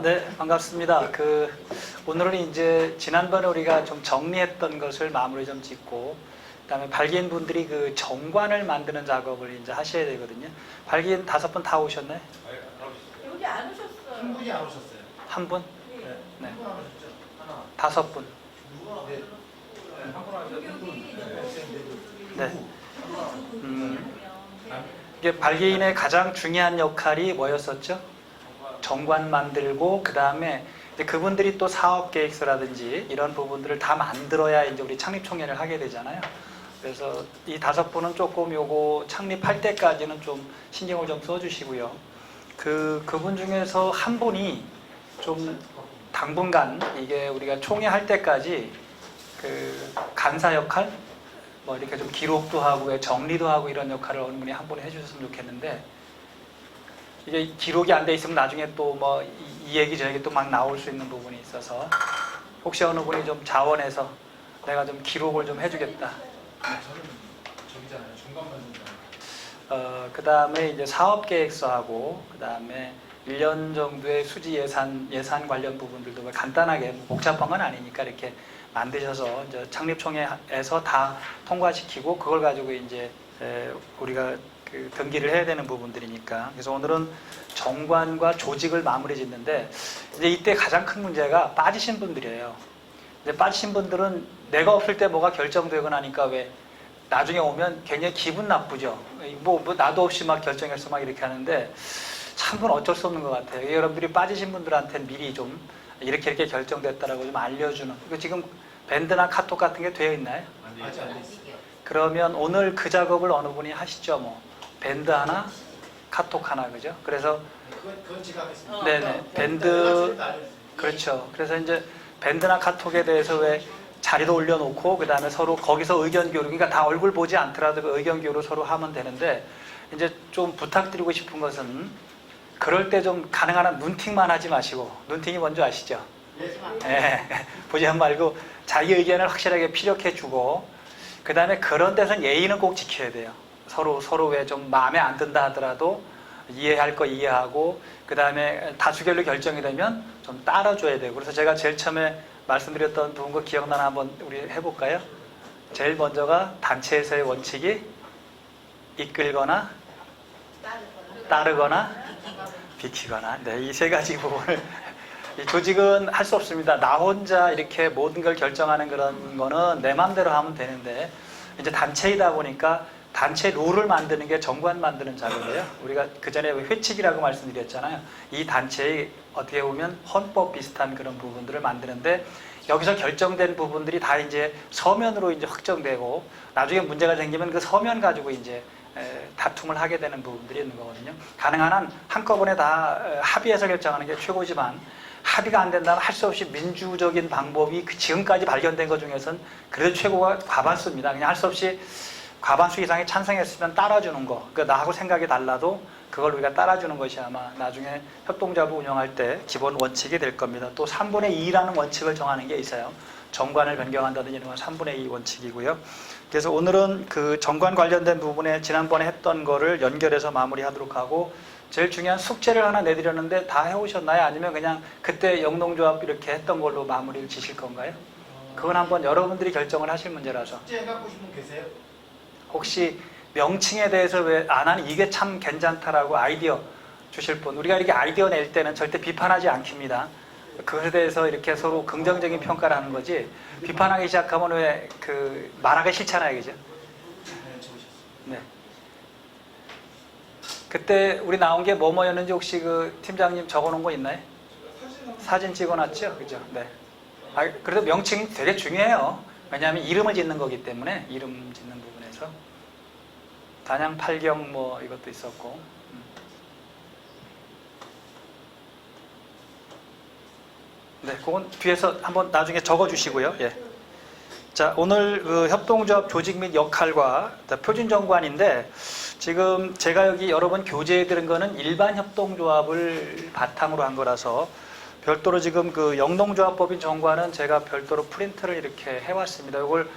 네, 반갑습니다. 오늘은 이제 지난번에 우리가 좀 정리했던 것을 마무리 좀 짓고, 그다음에 발기인분들이 그 정관을 만드는 작업을 이제 하셔야 되거든요. 발기인 5분 다 오셨나요? 여기 안 오셨어요. 한 분이 안 오셨어요. 한 분? 네. 네. 한 분 안 오셨죠? 하나. 5분. 누가? 네. 한분 안 오셨죠? 한 분. 네. 이게 발기인의 가장 중요한 역할이 뭐였었죠? 정관 만들고, 그 다음에 그분들이 또 사업 계획서라든지 이런 부분들을 다 만들어야 이제 우리 창립총회를 하게 되잖아요. 그래서 이 5분은 조금 요거 창립할 때까지는 좀 신경을 좀 써주시고요. 그분 중에서 한 분이 좀 당분간 이게 우리가 총회 할 때까지 그 간사 역할, 뭐 이렇게 좀 기록도 하고 정리도 하고 이런 역할을 어느 분이 한 분이 해주셨으면 좋겠는데, 이게 기록이 안 돼 있으면 나중에 또 뭐 이 얘기 저 얘기 또 막 나올 수 있는 부분이 있어서 혹시 어느 분이 좀 자원해서 내가 좀 기록을 좀 해주겠다. 저는 저기잖아요. 중간 만든잖아요. 그 다음에 이제 사업 계획서하고, 그 다음에 1년 정도의 수지 예산 관련 부분들도 간단하게, 복잡한 건 아니니까 이렇게 만드셔서 이제 창립총회에서 다 통과시키고, 그걸 가지고 이제 우리가 등기를 해야 되는 부분들이니까. 그래서 오늘은 정관과 조직을 마무리 짓는데, 이제 이때 가장 큰 문제가 빠지신 분들이에요. 이제 빠지신 분들은 내가 없을 때 뭐가 결정되거나 하니까 왜 나중에 오면 굉장히 기분 나쁘죠. 뭐 나도 없이 막 결정해서 막 이렇게 하는데, 참 그건 어쩔 수 없는 것 같아요. 여러분들이 빠지신 분들한테는 미리 좀 이렇게 결정됐다라고 좀 알려주는. 지금 밴드나 카톡 같은 게 되어 있나요? 아직 안 됐어요. 그러면 오늘 그 작업을 어느 분이 하시죠. 뭐 밴드 하나, 카톡 하나, 그죠? 그래서 그건 제가 하겠습니다. 네네, 밴드, 그렇죠. 그래서 이제 밴드나 카톡에 대해서 왜 자리도 올려놓고, 그 다음에 서로 거기서 의견 교류, 그러니까 다 얼굴 보지 않더라도 그 의견 교류 서로 하면 되는데, 이제 좀 부탁드리고 싶은 것은 그럴 때 좀 가능한 한 눈팅만 하지 마시고, 눈팅이 뭔지 아시죠? 네. 보지 말고 자기 의견을 확실하게 피력해 주고, 그 다음에 그런 데서는 예의는 꼭 지켜야 돼요. 서로 왜 좀 마음에 안 든다 하더라도 이해할 거 이해하고, 그 다음에 다수결로 결정이 되면 좀 따라줘야 되고. 그래서 제가 제일 처음에 말씀드렸던 부분 거 기억나나 한번 우리 해볼까요? 제일 먼저가 단체에서의 원칙이 이끌거나 따르거나 비키거나. 네, 이 3가지 부분을. 이 조직은 할 수 없습니다. 나 혼자 이렇게 모든 걸 결정하는 그런 거는 내 마음대로 하면 되는데, 이제 단체이다 보니까 단체 룰을 만드는 게 정관 만드는 작업이에요. 우리가 그 전에 회칙이라고 말씀드렸잖아요. 이 단체의 어떻게 보면 헌법 비슷한 그런 부분들을 만드는데, 여기서 결정된 부분들이 다 이제 서면으로 이제 확정되고, 나중에 문제가 생기면 그 서면 가지고 이제 다툼을 하게 되는 부분들이 있는 거거든요. 가능한 한 한꺼번에 다 합의해서 결정하는 게 최고지만, 합의가 안 된다면 할 수 없이 민주적인 방법이 지금까지 발견된 것 중에서는 그래도 최고가 과반수입니다. 그냥 할 수 없이 과반수 이상이 찬성했으면 따라주는 거. 그러니까 나하고 생각이 달라도 그걸 우리가 따라주는 것이 아마 나중에 협동조합을 운영할 때 기본 원칙이 될 겁니다. 또 3분의 2라는 원칙을 정하는 게 있어요. 정관을 변경한다든지 이런 건 3분의 2 원칙이고요. 그래서 오늘은 그 정관 관련된 부분에 지난번에 했던 거를 연결해서 마무리하도록 하고, 제일 중요한 숙제를 하나 내드렸는데 다 해오셨나요? 아니면 그냥 그때 영농조합 이렇게 했던 걸로 마무리를 지실 건가요? 그건 한번 여러분들이 결정을 하실 문제라서. 숙제 갖고 싶은 분 계세요? 혹시 명칭에 대해서 왜 안 하는, 이게 참 괜찮다라고 아이디어 주실 분. 우리가 이렇게 아이디어 낼 때는 절대 비판하지 않습니다. 그것에 대해서 이렇게 서로 긍정적인 평가를 하는 거지, 비판하기 시작하면 왜 말하기 싫잖아요, 그죠? 네, 적으셨어요. 네. 그때 우리 나온 게 뭐였는지 혹시 그 팀장님 적어놓은 거 있나요? 사진 찍어놨죠, 그죠? 네. 그래도 명칭이 되게 중요해요. 왜냐하면 이름을 짓는 거기 때문에, 이름 짓는 부분에서 단양 팔경 뭐 이것도 있었고. 네, 그건 뒤에서 한번 나중에 적어주시고요. 예. 자, 오늘 협동조합 조직 및 역할과 표준정관인데, 지금 제가 여기 여러 번 교재에 들은 거는 일반 협동조합을 바탕으로 한 거라서, 별도로 지금 영농조합법인 정관은 제가 별도로 프린트를 이렇게 해왔습니다. 이걸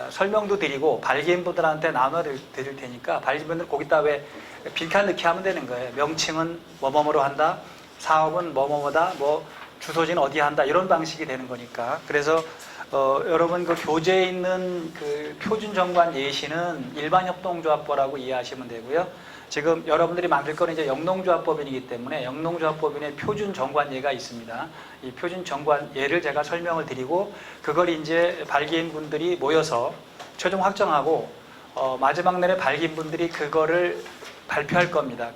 설명도 드리고 발기인분들한테 나눠 드릴 테니까, 발기인분들 거기다 왜 빈칸 넣기 하면 되는 거예요. 명칭은 뭐뭐로 한다, 사업은 뭐뭐뭐다, 뭐 주소지는 어디 한다 이런 방식이 되는 거니까. 그래서 여러분 그 교재에 있는 그 표준 정관 예시는 일반 협동조합법이라고 이해하시면 되고요. 지금 여러분들이 만들 거는 이제 영농조합법인이기 때문에 영농조합법인의 표준 정관예가 있습니다. 이 표준 정관예를 제가 설명을 드리고 그걸 이제 발기인분들이 모여서 최종 확정하고 마지막 날에 발기인분들이 그거를 발표할 겁니다.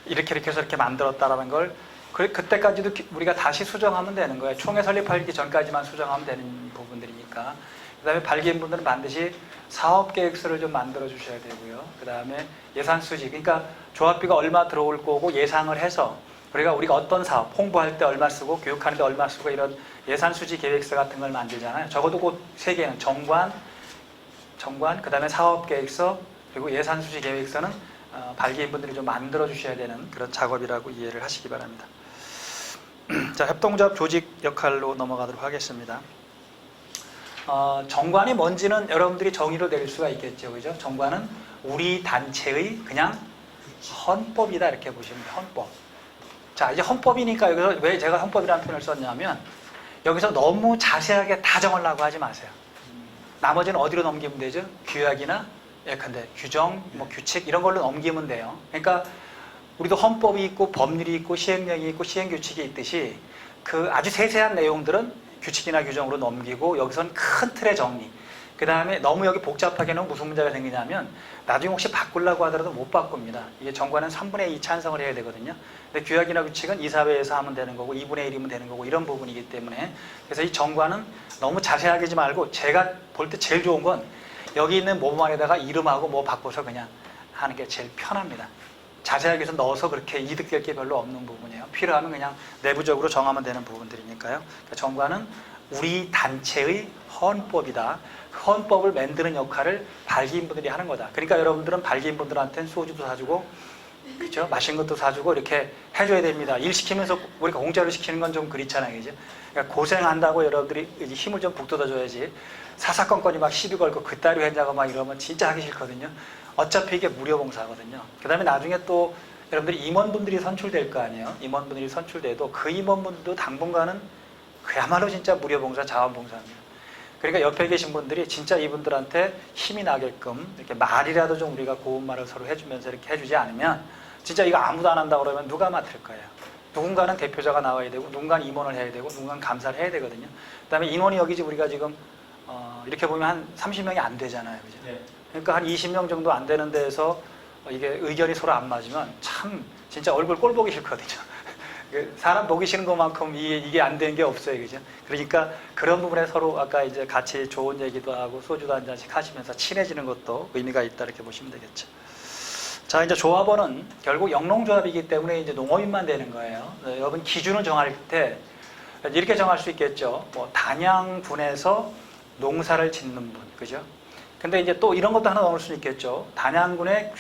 이렇게 해서 이렇게 만들었다라는 걸 그때까지도 우리가 다시 수정하면 되는 거예요. 총회 설립하기 전까지만 수정하면 되는 부분들이니까. 그 다음에 발기인분들은 반드시 사업계획서를 좀 만들어 주셔야 되고요. 그 다음에 예산수지, 그러니까 조합비가 얼마 들어올 거고 예상을 해서 우리가 어떤 사업, 홍보할 때 얼마 쓰고 교육하는데 얼마 쓰고 이런 예산수지 계획서 같은 걸 만들잖아요. 적어도 그 세 개는 정관, 그 다음에 사업계획서, 그리고 예산수지 계획서는 발기인분들이 좀 만들어 주셔야 되는 그런 작업이라고 이해를 하시기 바랍니다. 자, 협동조합 조직 역할로 넘어가도록 하겠습니다. 정관이 뭔지는 여러분들이 정의로 내릴 수가 있겠죠. 그죠? 정관은 우리 단체의 그냥 헌법이다 이렇게 보시면 돼요. 헌법. 자, 이제 헌법이니까 여기서 왜 제가 헌법이라는 표현을 썼냐면 여기서 너무 자세하게 다 정하려고 하지 마세요. 나머지는 어디로 넘기면 되죠? 규약이나 예컨대 규정, 뭐 규칙 이런 걸로 넘기면 돼요. 그러니까 우리도 헌법이 있고 법률이 있고 시행령이 있고 시행규칙이 있듯이 그 아주 세세한 내용들은 규칙이나 규정으로 넘기고 여기서는 큰 틀의 정리. 그 다음에 너무 여기 복잡하게 넣으면 무슨 문제가 생기냐면 나중에 혹시 바꾸려고 하더라도 못 바꿉니다. 이게 정관은 3분의 2 찬성을 해야 되거든요. 근데 규약이나 규칙은 이사회에서 하면 되는 거고 2분의 1이면 되는 거고 이런 부분이기 때문에 그래서 이 정관은 너무 자세하게 하지 말고 제가 볼 때 제일 좋은 건 여기 있는 모범안에다가 이름하고 뭐 바꿔서 그냥 하는 게 제일 편합니다. 자세하게 해서 넣어서 그렇게 이득될 게 별로 없는 부분이에요. 필요하면 그냥 내부적으로 정하면 되는 부분들이니까요. 그러니까 정관은 우리 단체의 헌법이다. 헌법을 만드는 역할을 발기인분들이 하는 거다. 그러니까 여러분들은 발기인분들한테는 소주도 사주고, 그렇죠? 맛있는 것도 사주고 이렇게 해줘야 됩니다. 일 시키면서 우리가 공짜로 시키는 건 좀 그렇잖아요, 그죠? 그러니까 고생한다고 여러분들이 힘을 좀 북돋아줘야지. 사사건건이 막 시비 걸고 그따위로 했냐고 막 이러면 진짜 하기 싫거든요. 어차피 이게 무료봉사거든요. 그 다음에 나중에 또 여러분들이 임원분들이 선출될 거 아니에요. 임원분들이 선출돼도 그 임원분들도 당분간은 그야말로 진짜 무료봉사, 자원봉사입니다. 그러니까 옆에 계신 분들이 진짜 이분들한테 힘이 나게끔 이렇게 말이라도 좀 우리가 고운 말을 서로 해주면서 이렇게 해주지 않으면 진짜 이거 아무도 안 한다고 그러면 누가 맡을 거예요. 누군가는 대표자가 나와야 되고 누군가는 임원을 해야 되고 누군가는 감사를 해야 되거든요. 그 다음에 인원이 여기 우리가 지금 이렇게 보면 한 30명이 안 되잖아요. 그죠? 네. 그러니까 한 20명 정도 안 되는 데에서 이게 의견이 서로 안 맞으면 참 진짜 얼굴 꼴 보기 싫거든요. 사람 보기 싫은 것만큼 이게 안 되는 게 없어요. 그죠? 그러니까 그런 부분에 서로 아까 이제 같이 좋은 얘기도 하고 소주도 한 잔씩 하시면서 친해지는 것도 의미가 있다 이렇게 보시면 되겠죠. 자, 이제 조합원은 결국 영농조합이기 때문에 이제 농업인만 되는 거예요. 여러분 기준을 정할 때 이렇게 정할 수 있겠죠. 뭐 단양군에서 농사를 짓는 분, 그죠? 근데 이제 또 이런 것도 하나 넣을 수 있겠죠. 단양군에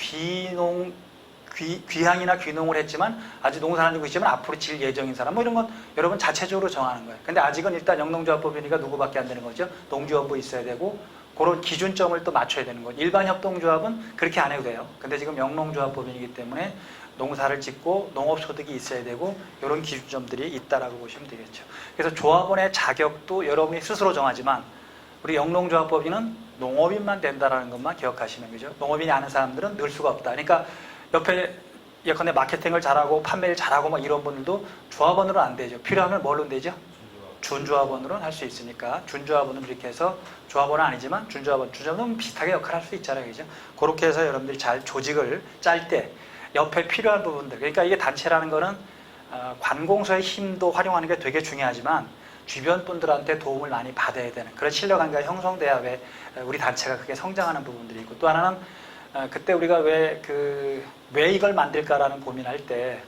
귀향이나 귀농을 했지만 아직 농사를 안 짓고 있지만 앞으로 질 예정인 사람 뭐 이런 건 여러분 자체적으로 정하는 거예요. 근데 아직은 일단 영농조합법이니까 누구밖에 안 되는 거죠. 농지원부 있어야 되고 그런 기준점을 또 맞춰야 되는 거죠. 일반 협동조합은 그렇게 안 해도 돼요. 근데 지금 영농조합법인이기 때문에 농사를 짓고 농업소득이 있어야 되고 이런 기준점들이 있다라고 보시면 되겠죠. 그래서 조합원의 자격도 여러분이 스스로 정하지만 우리 영농조합법인은 농업인만 된다라는 것만 기억하시면 그죠. 농업인이 아는 사람들은 늘 수가 없다. 그러니까 옆에 예컨대 마케팅을 잘하고 판매를 잘하고 막 이런 분들도 조합원으로는 안 되죠. 필요하면 뭘로 되죠? 준조합원으로는 할 수 있으니까 준조합원은 이렇게 해서 조합원은 아니지만 준조합원은 비슷하게 역할을 할 수 있잖아요. 그죠? 그렇게 해서 여러분들이 잘 조직을 짤 때 옆에 필요한 부분들 그러니까 이게 단체라는 거는 관공서의 힘도 활용하는 게 되게 중요하지만 주변 분들한테 도움을 많이 받아야 되는 그런 신뢰관계가 형성돼야 왜 우리 단체가 크게 성장하는 부분들이 있고 또 하나는 그때 우리가 왜 이걸 만들까라는 고민할 때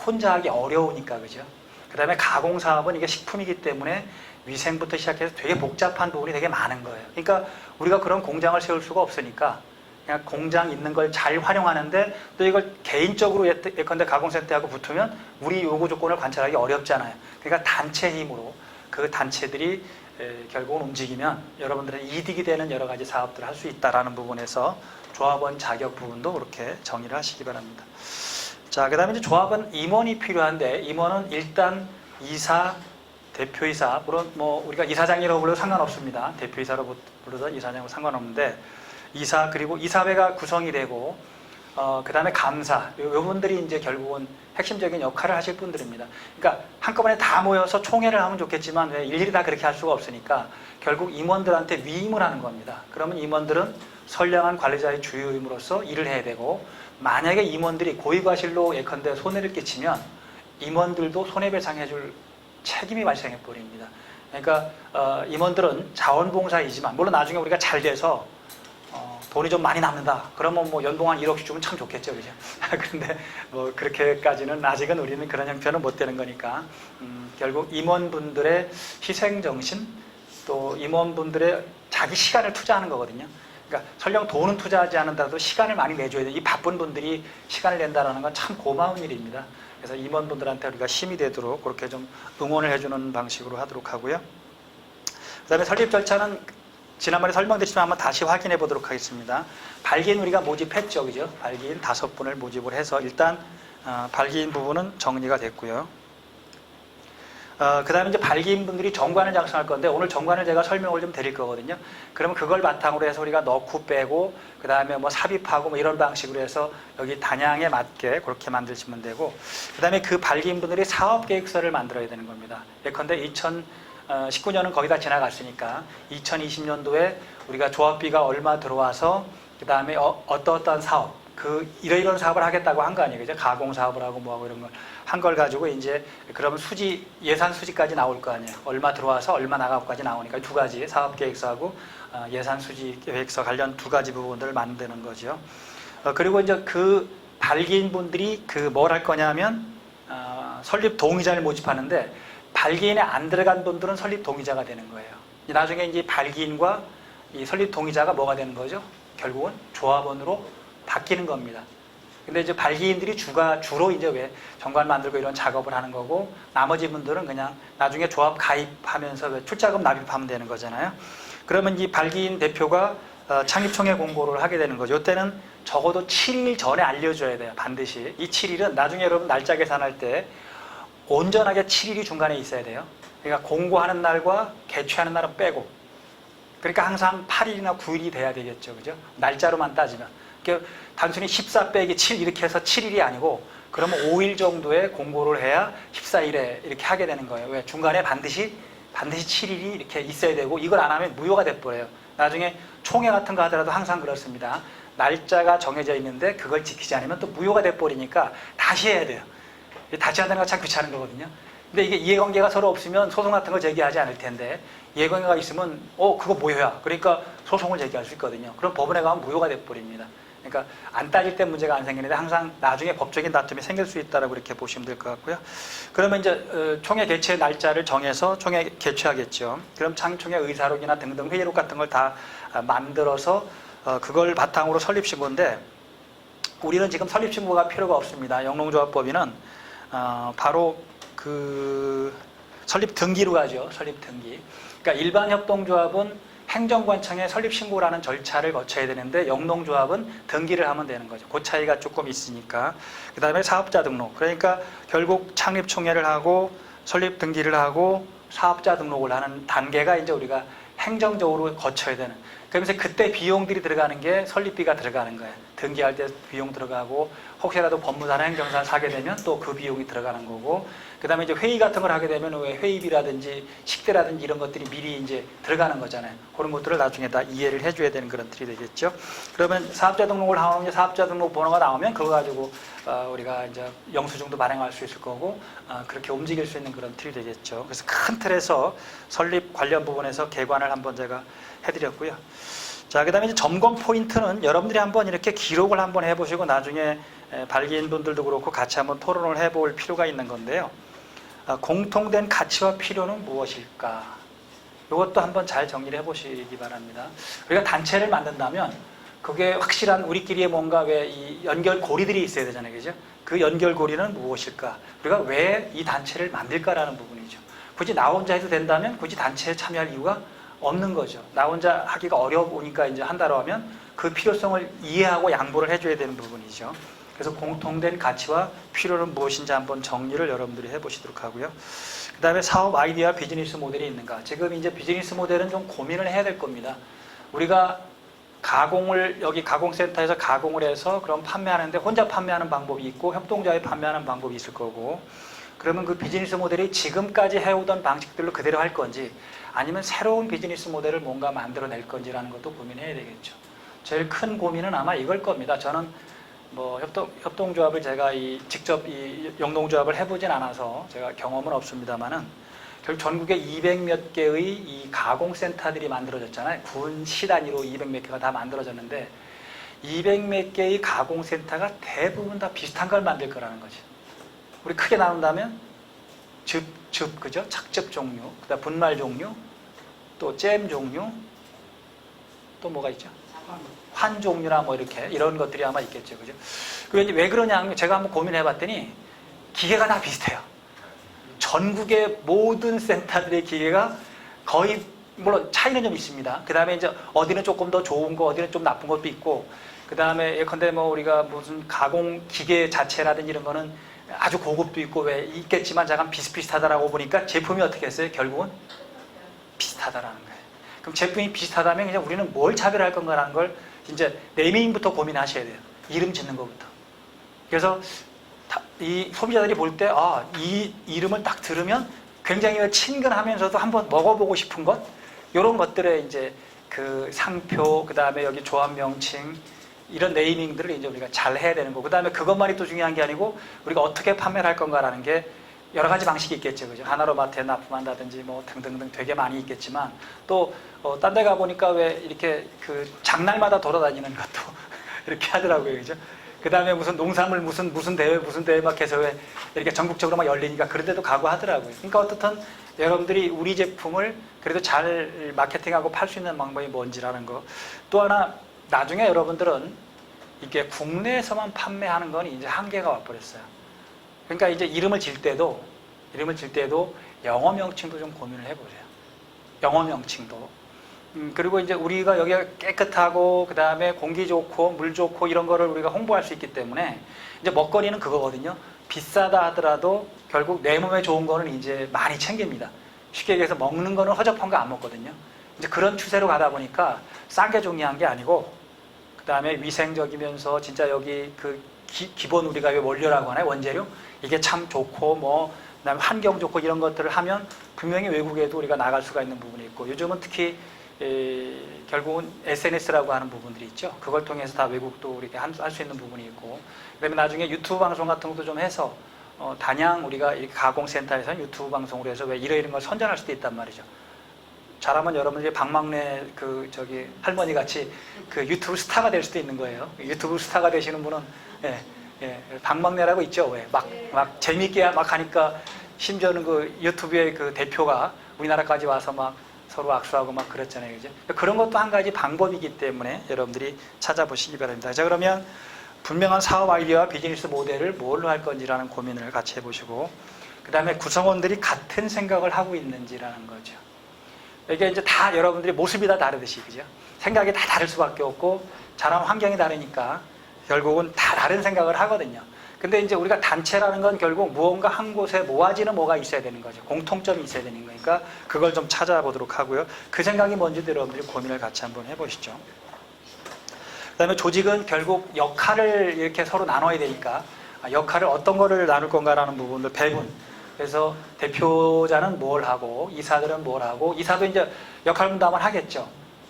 혼자 하기 어려우니까 그죠? 그 다음에 가공사업은 이게 식품이기 때문에 위생부터 시작해서 되게 복잡한 부분이 되게 많은 거예요. 그러니까 우리가 그런 공장을 세울 수가 없으니까 그냥 공장 있는 걸 잘 활용하는데 또 이걸 개인적으로 예컨대 가공센터하고 붙으면 우리 요구 조건을 관찰하기 어렵잖아요. 그러니까 단체 힘으로 그 단체들이 결국은 움직이면 여러분들의 이득이 되는 여러 가지 사업들을 할 수 있다라는 부분에서 조합원 자격 부분도 그렇게 정의를 하시기 바랍니다. 자, 그 다음에 이제 조합은 임원이 필요한데, 임원은 일단 이사, 대표이사, 물론 뭐 우리가 이사장이라고 불러도 상관없습니다. 대표이사로 부르든 이사장으로 상관없는데, 이사, 그리고 이사회가 구성이 되고, 그 다음에 감사, 요분들이 이제 결국은 핵심적인 역할을 하실 분들입니다. 그러니까 한꺼번에 다 모여서 총회를 하면 좋겠지만, 왜 일일이 다 그렇게 할 수가 없으니까, 결국 임원들한테 위임을 하는 겁니다. 그러면 임원들은 선량한 관리자의 주요임으로서 일을 해야 되고, 만약에 임원들이 고의과실로 예컨대 손해를 끼치면 임원들도 손해배상해줄 책임이 발생해 버립니다. 그러니까 임원들은 자원봉사이지만, 물론 나중에 우리가 잘 돼서 돈이 좀 많이 남는다, 그러면 뭐 연봉 한 1억씩 주면 참 좋겠죠, 그죠? 그런데 뭐 그렇게까지는 아직은 우리는 그런 형편은 못 되는 거니까, 결국 임원분들의 희생정신, 또 임원분들의 자기 시간을 투자하는 거거든요. 그러니까 설령 돈은 투자하지 않는다도 시간을 많이 내줘야 돼요. 이 바쁜 분들이 시간을 낸다는 건 참 고마운 일입니다. 그래서 임원분들한테 우리가 힘이 되도록 그렇게 좀 응원을 해주는 방식으로 하도록 하고요. 그 다음에 설립 절차는 지난번에 설명드렸지만 한번 다시 확인해 보도록 하겠습니다. 발기인 우리가 모집했죠, 그죠? 발기인 5분을 모집을 해서 일단 발기인 부분은 정리가 됐고요. 그 다음에 이제 발기인 분들이 정관을 작성할 건데, 오늘 정관을 제가 설명을 좀 드릴 거거든요. 그러면 그걸 바탕으로 해서 우리가 넣고 빼고, 그 다음에 뭐 삽입하고 뭐 이런 방식으로 해서 여기 단양에 맞게 그렇게 만드시면 되고, 그 다음에 그 발기인 분들이 사업계획서를 만들어야 되는 겁니다. 예컨대 2019년은 거의 다 지나갔으니까 2020년도에 우리가 조합비가 얼마 들어와서, 그 다음에 어떠한 사업, 이런 사업을 하겠다고 한 거 아니에요, 그죠? 가공 사업을 하고 뭐하고 이런 걸 한 걸 가지고 이제 그러면 예산 수지까지 나올 거 아니에요. 얼마 들어와서 얼마 나가고까지 나오니까 두 가지, 사업 계획서하고 예산 수지 계획서 관련 두 가지 부분들을 만드는 거죠. 그리고 이제 그 발기인 분들이 뭘 할 거냐면 설립 동의자를 모집하는데, 발기인에 안 들어간 분들은 설립 동의자가 되는 거예요. 나중에 이제 발기인과 이 설립 동의자가 뭐가 되는 거죠? 결국은 조합원으로 바뀌는 겁니다. 근데 이제 발기인들이 주로 이제 왜 정관 만들고 이런 작업을 하는 거고, 나머지 분들은 그냥 나중에 조합 가입하면서 왜 출자금 납입하면 되는 거잖아요. 그러면 이 발기인 대표가 창립총회 공고를 하게 되는 거죠. 이때는 적어도 7일 전에 알려줘야 돼요, 반드시. 이 7일은 나중에 여러분 날짜 계산할 때 온전하게 7일이 중간에 있어야 돼요. 그러니까 공고하는 날과 개최하는 날은 빼고, 그러니까 항상 8일이나 9일이 돼야 되겠죠, 그죠? 날짜로만 따지면. 그러니까 단순히 14 빼기 7 이렇게 해서 7일이 아니고, 그러면 5일 정도에 공고를 해야 14일에 이렇게 하게 되는 거예요. 왜? 중간에 반드시 7일이 이렇게 있어야 되고, 이걸 안 하면 무효가 돼버려요. 나중에 총회 같은 거 하더라도 항상 그렇습니다. 날짜가 정해져 있는데 그걸 지키지 않으면 또 무효가 돼버리니까 다시 해야 돼요. 다시 한다는 건 참 귀찮은 거거든요. 근데 이게 이해관계가 서로 없으면 소송 같은 거 제기하지 않을 텐데, 이해관계가 있으면 그거 무효야, 그러니까 소송을 제기할 수 있거든요. 그럼 법원에 가면 무효가 돼버립니다. 그러니까 안 따질 때 문제가 안 생기는데 항상 나중에 법적인 다툼이 생길 수 있다라고 이렇게 보시면 될 것 같고요. 그러면 이제 총회 개최 날짜를 정해서 총회 개최하겠죠. 그럼 창총회 의사록이나 등등 회의록 같은 걸 다 만들어서 그걸 바탕으로 설립신고인데, 우리는 지금 설립신고가 필요가 없습니다. 영농조합법인은 바로 설립 등기로 가죠. 설립 등기. 그러니까 일반 협동조합은 행정관청에 설립신고라는 절차를 거쳐야 되는데, 영농조합은 등기를 하면 되는 거죠. 그 차이가 조금 있으니까. 그 다음에 사업자 등록. 그러니까 결국 창립총회를 하고 설립 등기를 하고 사업자 등록을 하는 단계가 이제 우리가 행정적으로 거쳐야 되는. 그러면서 그때 비용들이 들어가는 게 설립비가 들어가는 거예요. 등기할 때 비용 들어가고, 혹시라도 법무사나 행정사 사게 되면 또 그 비용이 들어가는 거고, 그 다음에 이제 회의 같은 걸 하게 되면 왜 회의비라든지 식대라든지 이런 것들이 미리 이제 들어가는 거잖아요. 그런 것들을 나중에 다 이해를 해줘야 되는 그런 틀이 되겠죠. 그러면 사업자 등록을 하면 이제 사업자 등록 번호가 나오면 그거 가지고 우리가 이제 영수증도 발행할 수 있을 거고, 그렇게 움직일 수 있는 그런 틀이 되겠죠. 그래서 큰 틀에서 설립 관련 부분에서 개관을 한번 제가 해드렸고요. 자, 그 다음에 이제 점검 포인트는 여러분들이 한번 이렇게 기록을 한번 해보시고, 나중에 발기인 분들도 그렇고 같이 한번 토론을 해볼 필요가 있는 건데요. 공통된 가치와 필요는 무엇일까? 이것도 한번 잘 정리를 해보시기 바랍니다. 우리가 단체를 만든다면 그게 확실한 우리끼리의 뭔가 왜 이 연결고리들이 있어야 되잖아요, 그죠? 그 연결고리는 무엇일까? 우리가 왜 이 단체를 만들까라는 부분이죠. 굳이 나 혼자 해도 된다면 굳이 단체에 참여할 이유가 없는 거죠. 나 혼자 하기가 어려우니까 이제 한다고 하면 그 필요성을 이해하고 양보를 해줘야 되는 부분이죠. 그래서 공통된 가치와 필요는 무엇인지 한번 정리를 여러분들이 해보시도록 하고요. 그 다음에 사업 아이디어와 비즈니스 모델이 있는가. 지금 이제 비즈니스 모델은 좀 고민을 해야 될 겁니다. 우리가 여기 가공센터에서 가공을 해서 그럼 판매하는데 혼자 판매하는 방법이 있고 협동조합이 판매하는 방법이 있을 거고, 그러면 그 비즈니스 모델이 지금까지 해오던 방식들로 그대로 할 건지 아니면 새로운 비즈니스 모델을 뭔가 만들어낼 건지라는 것도 고민해야 되겠죠. 제일 큰 고민은 아마 이걸 겁니다. 저는 뭐 협동조합을 제가 직접 이 영농조합을 해보진 않아서 제가 경험은 없습니다만은 결국 전국에 200몇 개의 이 가공센터들이 만들어졌잖아요. 군시 단위로 200몇 개가 다 만들어졌는데 200몇 개의 가공센터가 대부분 다 비슷한 걸 만들 거라는 거죠. 우리 크게 나눈다면 그죠? 착즙 종류, 그다음 분말 종류, 또 잼 종류, 또 뭐가 있죠? 환 종류나 뭐 이렇게 이런 것들이 아마 있겠죠, 그죠? 그게 왜 그러냐 하면 제가 한번 고민해봤더니 기계가 다 비슷해요. 전국의 모든 센터들의 기계가 거의 물론 차이는 좀 있습니다. 그 다음에 이제 어디는 조금 더 좋은 거, 어디는 좀 나쁜 것도 있고, 그 다음에 예컨대 뭐 우리가 무슨 가공 기계 자체라든지 이런 거는 아주 고급도 있고 왜 있겠지만 잠깐 비슷비슷하다라고 보니까 제품이 어떻게 했어요? 결국은 비슷하다라는 거예요. 그럼 제품이 비슷하다면 그냥 우리는 뭘 차별할 건가라는 걸 이제 네이밍부터 고민하셔야 돼요. 이름 짓는 것부터. 그래서 이 소비자들이 볼 때 이 이름을 딱 들으면 굉장히 친근하면서도 한번 먹어보고 싶은 것, 이런 것들의 이제 그 상표, 그 다음에 여기 조합 명칭, 이런 네이밍들을 이제 우리가 잘 해야 되는 거. 그 다음에 그것만이 또 중요한 게 아니고 우리가 어떻게 판매를 할 건가라는 게 여러 가지 방식이 있겠죠, 그죠? 하나로마트에 납품한다든지 뭐 등등등 되게 많이 있겠지만 또 딴 데 가보니까 왜 이렇게 그 장날마다 돌아다니는 것도 이렇게 하더라고요, 그죠? 그 다음에 무슨 농산물 무슨 대회 막 해서 왜 이렇게 전국적으로 막 열리니까 그런 데도 가고 하더라고요. 그러니까 어떻든 여러분들이 우리 제품을 그래도 잘 마케팅하고 팔 수 있는 방법이 뭔지라는 거. 또 하나, 나중에 여러분들은 이게 국내에서만 판매하는 건 이제 한계가 와버렸어요. 그러니까 이제 이름을 질 때도 영어 명칭도 좀 고민을 해보세요. 영어 명칭도. 그리고 이제 우리가 여기가 깨끗하고 그 다음에 공기 좋고 물 좋고 이런 거를 우리가 홍보할 수 있기 때문에 이제 먹거리는 그거거든요. 비싸다 하더라도 결국 내 몸에 좋은 거는 이제 많이 챙깁니다. 쉽게 얘기해서 먹는 거는 허접한 거 안 먹거든요. 이제 그런 추세로 가다 보니까 싼 게 중요한 게 아니고 그 다음에 위생적이면서 진짜 여기 그 기본 우리가 왜 원료라고 하나요? 원재료? 이게 참 좋고 뭐 그다음에 환경 좋고 이런 것들을 하면 분명히 외국에도 우리가 나갈 수가 있는 부분이 있고, 요즘은 특히 결국은 SNS라고 하는 부분들이 있죠. 그걸 통해서 다 외국도 이렇게 할 수 있는 부분이 있고, 그다음에 나중에 유튜브 방송 같은 것도 좀 해서 단양 우리가 이렇게 가공센터에서 유튜브 방송으로 해서 왜 이런 걸 선전할 수도 있단 말이죠. 잘하면 여러분들이 박막내 할머니 같이 그 유튜브 스타가 될 수도 있는 거예요. 유튜브 스타가 되시는 분은 박막내라고 있죠. 왜 막 재밌게 막 하니까 심지어는 그 유튜브의 그 대표가 우리나라까지 와서 막 서로 악수하고 막 그랬잖아요, 그죠? 그런 것도 한 가지 방법이기 때문에 여러분들이 찾아보시기 바랍니다. 자, 그러면 분명한 사업 아이디어와 비즈니스 모델을 뭘로 할 건지라는 고민을 같이 해보시고, 그 다음에 구성원들이 같은 생각을 하고 있는지라는 거죠. 이게 이제 다 여러분들이 모습이 다 다르듯이, 그죠? 생각이 다 다를 수밖에 없고, 자란 환경이 다르니까 결국은 다 다른 생각을 하거든요. 근데 이제 우리가 단체라는 건 결국 무언가 한 곳에 모아지는 뭐가 있어야 되는 거죠. 공통점이 있어야 되는 거니까 그걸 좀 찾아보도록 하고요. 그 생각이 뭔지도 여러분들이 고민을 같이 한번 해보시죠. 그 다음에 조직은 결국 역할을 이렇게 서로 나눠야 되니까 역할을 어떤 거를 나눌 건가라는 부분들 배분. 그래서 대표자는 뭘 하고 이사들은 뭘 하고, 이사도 이제 역할 분담을 하겠죠.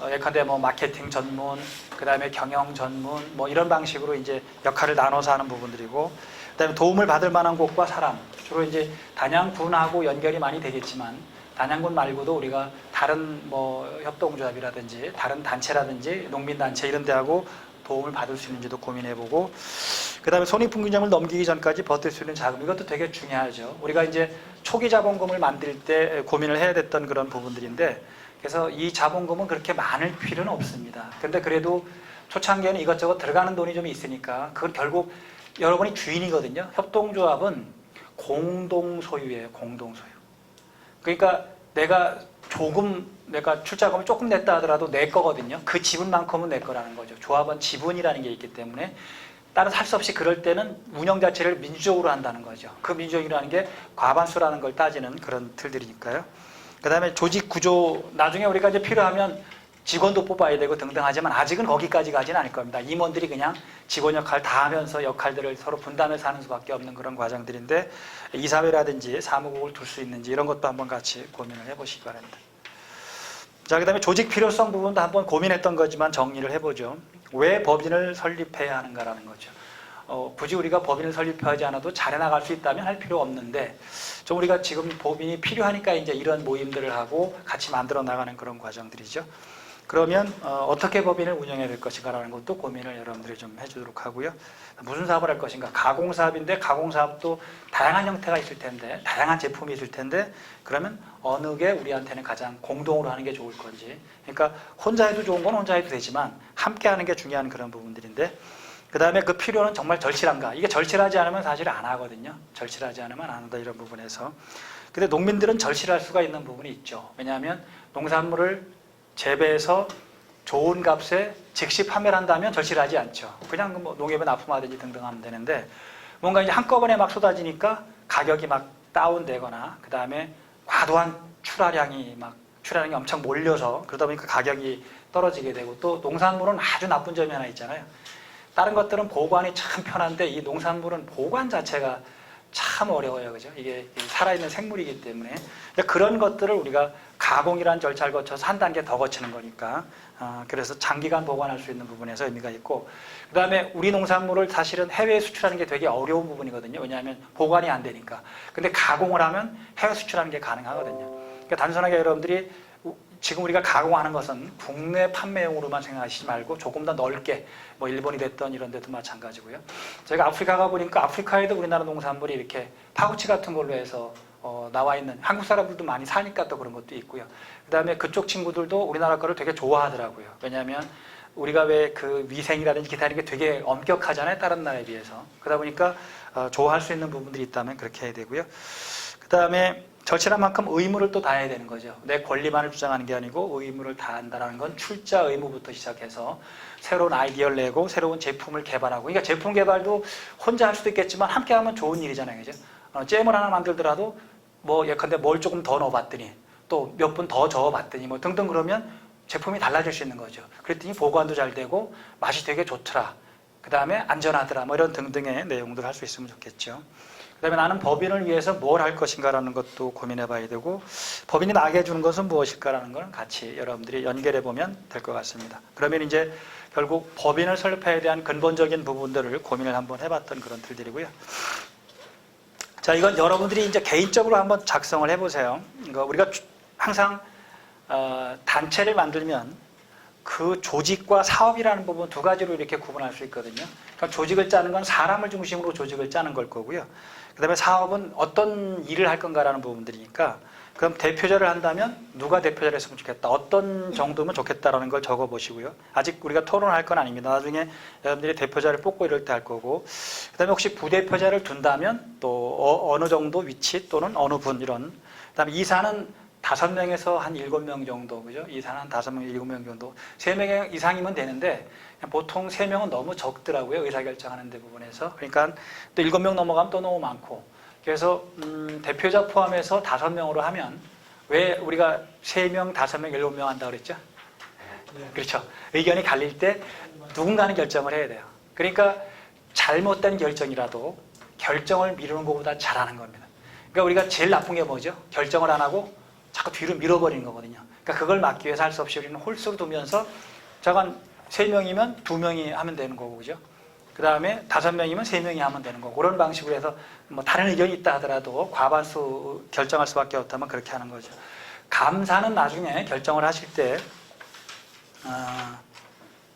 예컨대 뭐 마케팅 전문, 그 다음에 경영 전문, 뭐 이런 방식으로 이제 역할을 나눠서 하는 부분들이고, 그 다음에 도움을 받을 만한 곳과 사람, 주로 이제 단양군하고 연결이 많이 되겠지만 단양군 말고도 우리가 다른 뭐 협동조합이라든지 다른 단체라든지 농민단체 이런 데하고 도움을 받을 수 있는지도 고민해보고, 그 다음에 손익분기점을 넘기기 전까지 버틸 수 있는 자금, 이것도 되게 중요하죠. 우리가 이제 초기 자본금을 만들 때 고민을 해야 됐던 그런 부분들인데, 그래서 이 자본금은 그렇게 많을 필요는 없습니다. 근데 그래도 초창기에는 이것저것 들어가는 돈이 좀 있으니까 그건 결국 여러분이 주인이거든요. 협동조합은 공동소유예요. 공동소유. 그러니까 내가 출자금을 조금 냈다 하더라도 내 거거든요. 그 지분만큼은 내 거라는 거죠. 조합은 지분이라는 게 있기 때문에 따라서 할 수 없이 그럴 때는 운영 자체를 민주적으로 한다는 거죠. 그 민주적이라는 게 과반수라는 걸 따지는 그런 틀들이니까요. 그 다음에 조직 구조, 나중에 우리가 이제 필요하면 직원도 뽑아야 되고 등등 하지만 아직은 거기까지 가지는 않을 겁니다. 임원들이 그냥 직원 역할 다 하면서 역할들을 서로 분담해서 하는 수밖에 없는 그런 과정들인데, 이사회라든지 사무국을 둘 수 있는지 이런 것도 한번 같이 고민을 해보시기 바랍니다. 자, 그 다음에 조직 필요성 부분도 한번 고민했던 거지만 정리를 해보죠. 왜 법인을 설립해야 하는가라는 거죠. 굳이 우리가 법인을 설립하지 않아도 잘 해나갈 수 있다면 할 필요 없는데, 좀 우리가 지금 법인이 필요하니까 이제 이런 모임들을 하고 같이 만들어 나가는 그런 과정들이죠. 그러면 어떻게 법인을 운영해야 될 것인가라는 것도 고민을 여러분들이 좀 해주도록 하고요. 무슨 사업을 할 것인가? 가공사업인데 가공사업도 다양한 형태가 있을 텐데, 다양한 제품이 있을 텐데, 그러면 어느 게 우리한테는 가장 공동으로 하는 게 좋을 건지. 그러니까 혼자 해도 좋은 건 혼자 해도 되지만 함께 하는 게 중요한 그런 부분들인데, 그 다음에 그 필요는 정말 절실한가? 이게 절실하지 않으면 사실 안 하거든요. 절실하지 않으면 안 한다, 이런 부분에서. 근데 농민들은 절실할 수가 있는 부분이 있죠. 왜냐하면 농산물을 재배해서 좋은 값에 즉시 판매를 한다면 절실하지 않죠. 그냥 뭐 농협에 납품하든지 등등 하면 되는데, 뭔가 이제 한꺼번에 막 쏟아지니까 가격이 막 다운되거나, 그 다음에 과도한 출하량이 엄청 몰려서 그러다 보니까 가격이 떨어지게 되고, 또 농산물은 아주 나쁜 점이 하나 있잖아요. 다른 것들은 보관이 참 편한데 이 농산물은 보관 자체가 참 어려워요. 그죠? 이게 살아있는 생물이기 때문에. 그런 것들을 우리가 가공이라는 절차를 거쳐서 한 단계 더 거치는 거니까, 그래서 장기간 보관할 수 있는 부분에서 의미가 있고, 그 다음에 우리 농산물을 사실은 해외에 수출하는 게 되게 어려운 부분이거든요. 왜냐하면 보관이 안 되니까. 근데 가공을 하면 해외 수출하는 게 가능하거든요. 그러니까 단순하게 여러분들이 지금 우리가 가공하는 것은 국내 판매용으로만 생각하시지 말고 조금 더 넓게, 뭐 일본이 됐던 이런 데도 마찬가지고요. 제가 아프리카 가보니까 아프리카에도 우리나라 농산물이 이렇게 파우치 같은 걸로 해서 나와 있는, 한국 사람들도 많이 사니까 또 그런 것도 있고요. 그 다음에 그쪽 친구들도 우리나라 거를 되게 좋아하더라고요. 왜냐하면 우리가 왜 그 위생이라든지 기타 이런 게 되게 엄격하잖아요. 다른 나라에 비해서. 그러다 보니까 좋아할 수 있는 부분들이 있다면 그렇게 해야 되고요. 그 다음에 절실한 만큼 의무를 또 다해야 되는 거죠. 내 권리만을 주장하는 게 아니고 의무를 다한다는 건 출자 의무부터 시작해서 새로운 아이디어를 내고 새로운 제품을 개발하고, 그러니까 제품 개발도 혼자 할 수도 있겠지만 함께 하면 좋은 일이잖아요. 그죠? 잼을 하나 만들더라도 뭐 예컨대 뭘 조금 더 넣어봤더니 또 몇 분 더 저어봤더니 뭐 등등, 그러면 제품이 달라질 수 있는 거죠. 그랬더니 보관도 잘 되고 맛이 되게 좋더라. 그 다음에 안전하더라. 뭐 이런 등등의 내용들을 할 수 있으면 좋겠죠. 그 다음에 나는 법인을 위해서 뭘 할 것인가라는 것도 고민해 봐야 되고, 법인이 나게 해주는 것은 무엇일까라는 걸 같이 여러분들이 연결해 보면 될 것 같습니다. 그러면 이제 결국 법인을 설립해야 대한 근본적인 부분들을 고민을 한번 해봤던 그런 틀들이고요. 자, 이건 여러분들이 이제 개인적으로 한번 작성을 해보세요. 우리가 항상 단체를 만들면 그 조직과 사업이라는 부분 두 가지로 이렇게 구분할 수 있거든요. 그러니까 조직을 짜는 건 사람을 중심으로 조직을 짜는 걸 거고요. 그 다음에 사업은 어떤 일을 할 건가라는 부분들이니까, 그럼 대표자를 한다면 누가 대표자를 했으면 좋겠다, 어떤 정도면 좋겠다라는 걸 적어보시고요. 아직 우리가 토론할 건 아닙니다. 나중에 여러분들이 대표자를 뽑고 이럴 때 할 거고, 그 다음에 혹시 부대표자를 둔다면 또 어느 정도 위치 또는 어느 분, 이런. 그 다음에 이사는 5명에서 한 7명 정도, 그죠? 이사는 한 5명, 7명 정도. 3명 이상이면 되는데, 보통 3명은 너무 적더라고요. 의사결정하는 데 부분에서. 그러니까 또 7명 넘어가면 또 너무 많고. 그래서, 대표자 포함해서 5명으로 하면, 왜 우리가 3명, 5명, 7명 한다고 그랬죠? 그렇죠. 의견이 갈릴 때 누군가는 결정을 해야 돼요. 그러니까 잘못된 결정이라도 결정을 미루는 것보다 잘하는 겁니다. 그러니까 우리가 제일 나쁜 게 뭐죠? 결정을 안 하고 자꾸 뒤로 밀어버리는 거거든요. 그러니까 그걸 막기 위해서 할 수 없이 우리는 홀수로 두면서, 저건 3명이면 2명이 하면 되는 거고, 그죠? 그 다음에 5명이면 3명이 하면 되는 거고, 그런 방식으로 해서 뭐 다른 의견이 있다 하더라도 과반수 결정할 수밖에 없다면 그렇게 하는 거죠. 감사는 나중에 결정을 하실 때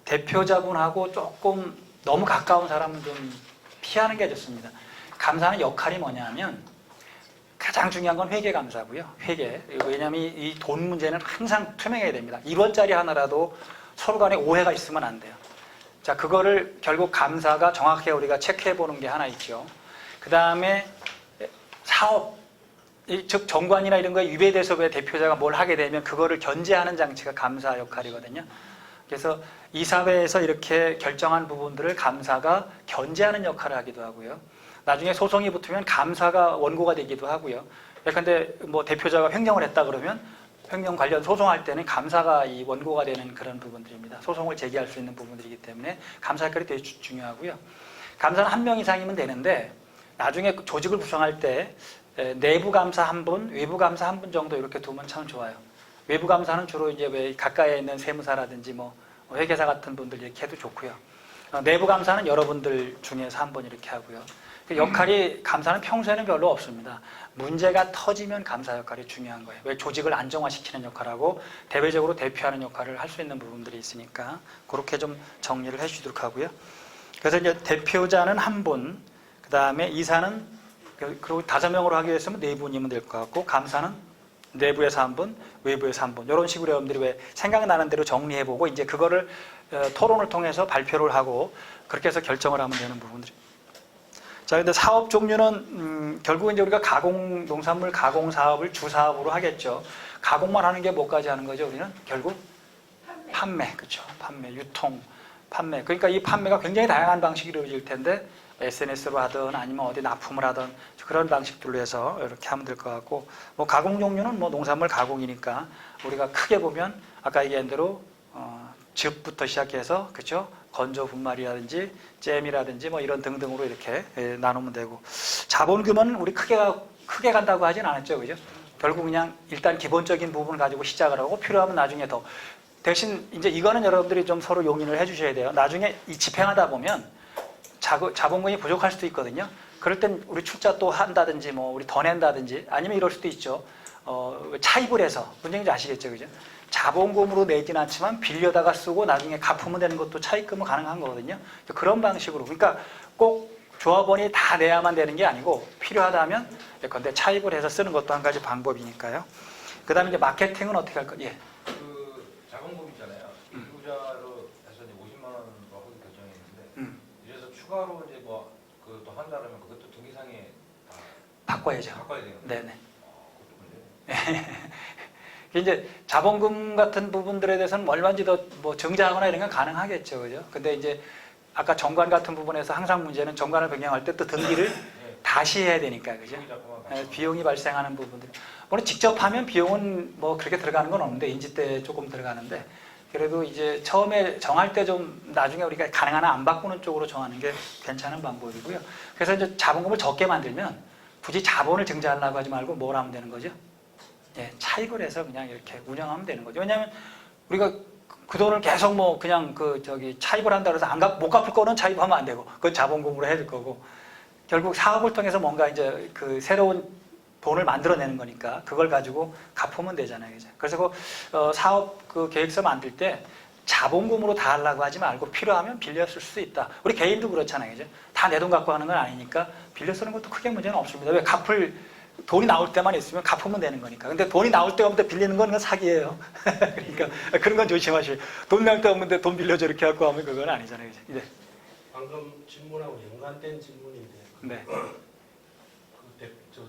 대표자분하고 조금 너무 가까운 사람은 좀 피하는 게 좋습니다. 감사는 역할이 뭐냐면 가장 중요한 건 회계감사고요. 회계. 왜냐하면 이 돈 문제는 항상 투명해야 됩니다. 1원짜리 하나라도 서로 간에 오해가 있으면 안 돼요. 자, 그거를 결국 감사가 정확하게 우리가 체크해 보는 게 하나 있죠. 그 다음에 사업, 즉 정관이나 이런 거에 위배돼서 왜 대표자가 뭘 하게 되면 그거를 견제하는 장치가 감사 역할이거든요. 그래서 이사회에서 이렇게 결정한 부분들을 감사가 견제하는 역할을 하기도 하고요. 나중에 소송이 붙으면 감사가 원고가 되기도 하고요. 예컨대 뭐 대표자가 횡령을 했다 그러면 횡령 관련 소송할 때는 감사가 이 원고가 되는 그런 부분들입니다. 소송을 제기할 수 있는 부분들이기 때문에 감사 역할이 되게 중요하고요. 감사는 한 명 이상이면 되는데 나중에 조직을 구성할 때 내부 감사 한 분, 외부 감사 한 분 정도 이렇게 두면 참 좋아요. 외부 감사는 주로 이제 왜 가까이에 있는 세무사라든지 뭐 회계사 같은 분들 이렇게 해도 좋고요. 내부 감사는 여러분들 중에서 한 분 이렇게 하고요. 그 역할이 감사는 평소에는 별로 없습니다. 문제가 터지면 감사 역할이 중요한 거예요. 왜 조직을 안정화시키는 역할하고 대외적으로 대표하는 역할을 할 수 있는 부분들이 있으니까 그렇게 좀 정리를 해주도록 하고요. 그래서 이제 대표자는 한 분, 그 다음에 이사는 그리고 5명으로 하기 위해서는 4분이면 될 것 같고 감사는 내부에서 한 분, 외부에서 한 분 이런 식으로 여러분들이 왜 생각나는 대로 정리해보고 이제 그거를 토론을 통해서 발표를 하고 그렇게 해서 결정을 하면 되는 부분들이. 자, 근데 사업 종류는 결국 이제 우리가 농산물 가공 사업을 주 사업으로 하겠죠. 가공만 하는 게 뭐까지 하는 거죠? 우리는 결국 판매, 그렇죠? 판매, 유통, 판매. 그러니까 이 판매가 굉장히 다양한 방식이 이루어질 텐데 SNS로 하든 아니면 어디 납품을 하든 그런 방식들로 해서 이렇게 하면 될 것 같고 뭐 가공 종류는 뭐 농산물 가공이니까 우리가 크게 보면 아까 얘기한 대로 즙부터 시작해서 그렇죠? 건조 분말이라든지 잼이라든지 뭐 이런 등등으로 이렇게 나누면 되고 자본금은 우리 크게 간다고 하진 않았죠, 그죠? 결국 그냥 일단 기본적인 부분을 가지고 시작을 하고 필요하면 나중에 더 대신 이제 이거는 여러분들이 좀 서로 용인을 해주셔야 돼요. 나중에 이 집행하다 보면 자본금이 부족할 수도 있거든요. 그럴 땐 우리 출자 또 한다든지 뭐 우리 더 낸다든지 아니면 이럴 수도 있죠. 차입을 해서 문제인지 아시겠죠, 그죠? 자본금으로 내진 않지만 빌려다가 쓰고 나중에 갚으면 되는 것도 차입금은 가능한 거거든요. 그런 방식으로 그러니까 꼭 조합원이 다 내야만 되는 게 아니고 필요하다면 예컨대 차입을 해서 쓰는 것도 한 가지 방법이니까요. 그다음에 이제 마케팅은 어떻게 할 거? 예. 그 자본금 있잖아요. 유자로 해서 이제 50만 원으로 하기 결정했는데 이래서 추가로 이제 뭐 그 또 한다면 그것도 등기상에 다 바꿔야죠. 바꿔야 돼요. 네네. 그것도 문제. 이제 자본금 같은 부분들에 대해서는 얼마인지 더 뭐 정자하거나 이런 건 가능하겠죠, 그죠? 근데 이제 아까 정관 같은 부분에서 항상 문제는 정관을 변경할 때 또 등기를 다시 해야 되니까, 그죠? 비용이 발생하는 부분들. 물론 직접 하면 비용은 뭐 그렇게 들어가는 건 없는데 인지 때 조금 들어가는데 그래도 이제 처음에 정할 때 좀 나중에 우리가 가능한 한 안 바꾸는 쪽으로 정하는 게 괜찮은 방법이고요. 그래서 이제 자본금을 적게 만들면 굳이 자본을 증자하려고 하지 말고 뭘 하면 되는 거죠? 예, 차입을 해서 그냥 이렇게 운영하면 되는 거죠. 왜냐하면 우리가 그 돈을 계속 뭐 그냥 차입을 한다 그래서 못 갚을 거는 차입하면 안 되고 그건 자본금으로 해야 될 거고 결국 사업을 통해서 뭔가 이제 그 새로운 돈을 만들어내는 거니까 그걸 가지고 갚으면 되잖아요. 그죠? 그래서 사업 계획서 만들 때 자본금으로 다 하려고 하지 말고 필요하면 빌려 쓸 수 있다. 우리 개인도 그렇잖아요. 그죠? 다 내 돈 갖고 하는 건 아니니까 빌려 쓰는 것도 크게 문제는 없습니다. 왜 돈이 나올 때만 있으면 갚으면 되는 거니까. 근데 돈이 나올 때가 없는데 빌리는 건 사기예요. 그러니까 그런 건 조심하시고 돈 나올 때 없는데 돈 빌려줘 이렇게 갖고 하면 그건 아니잖아요. 그죠? 네. 방금 질문하고 연관된 질문인데 네.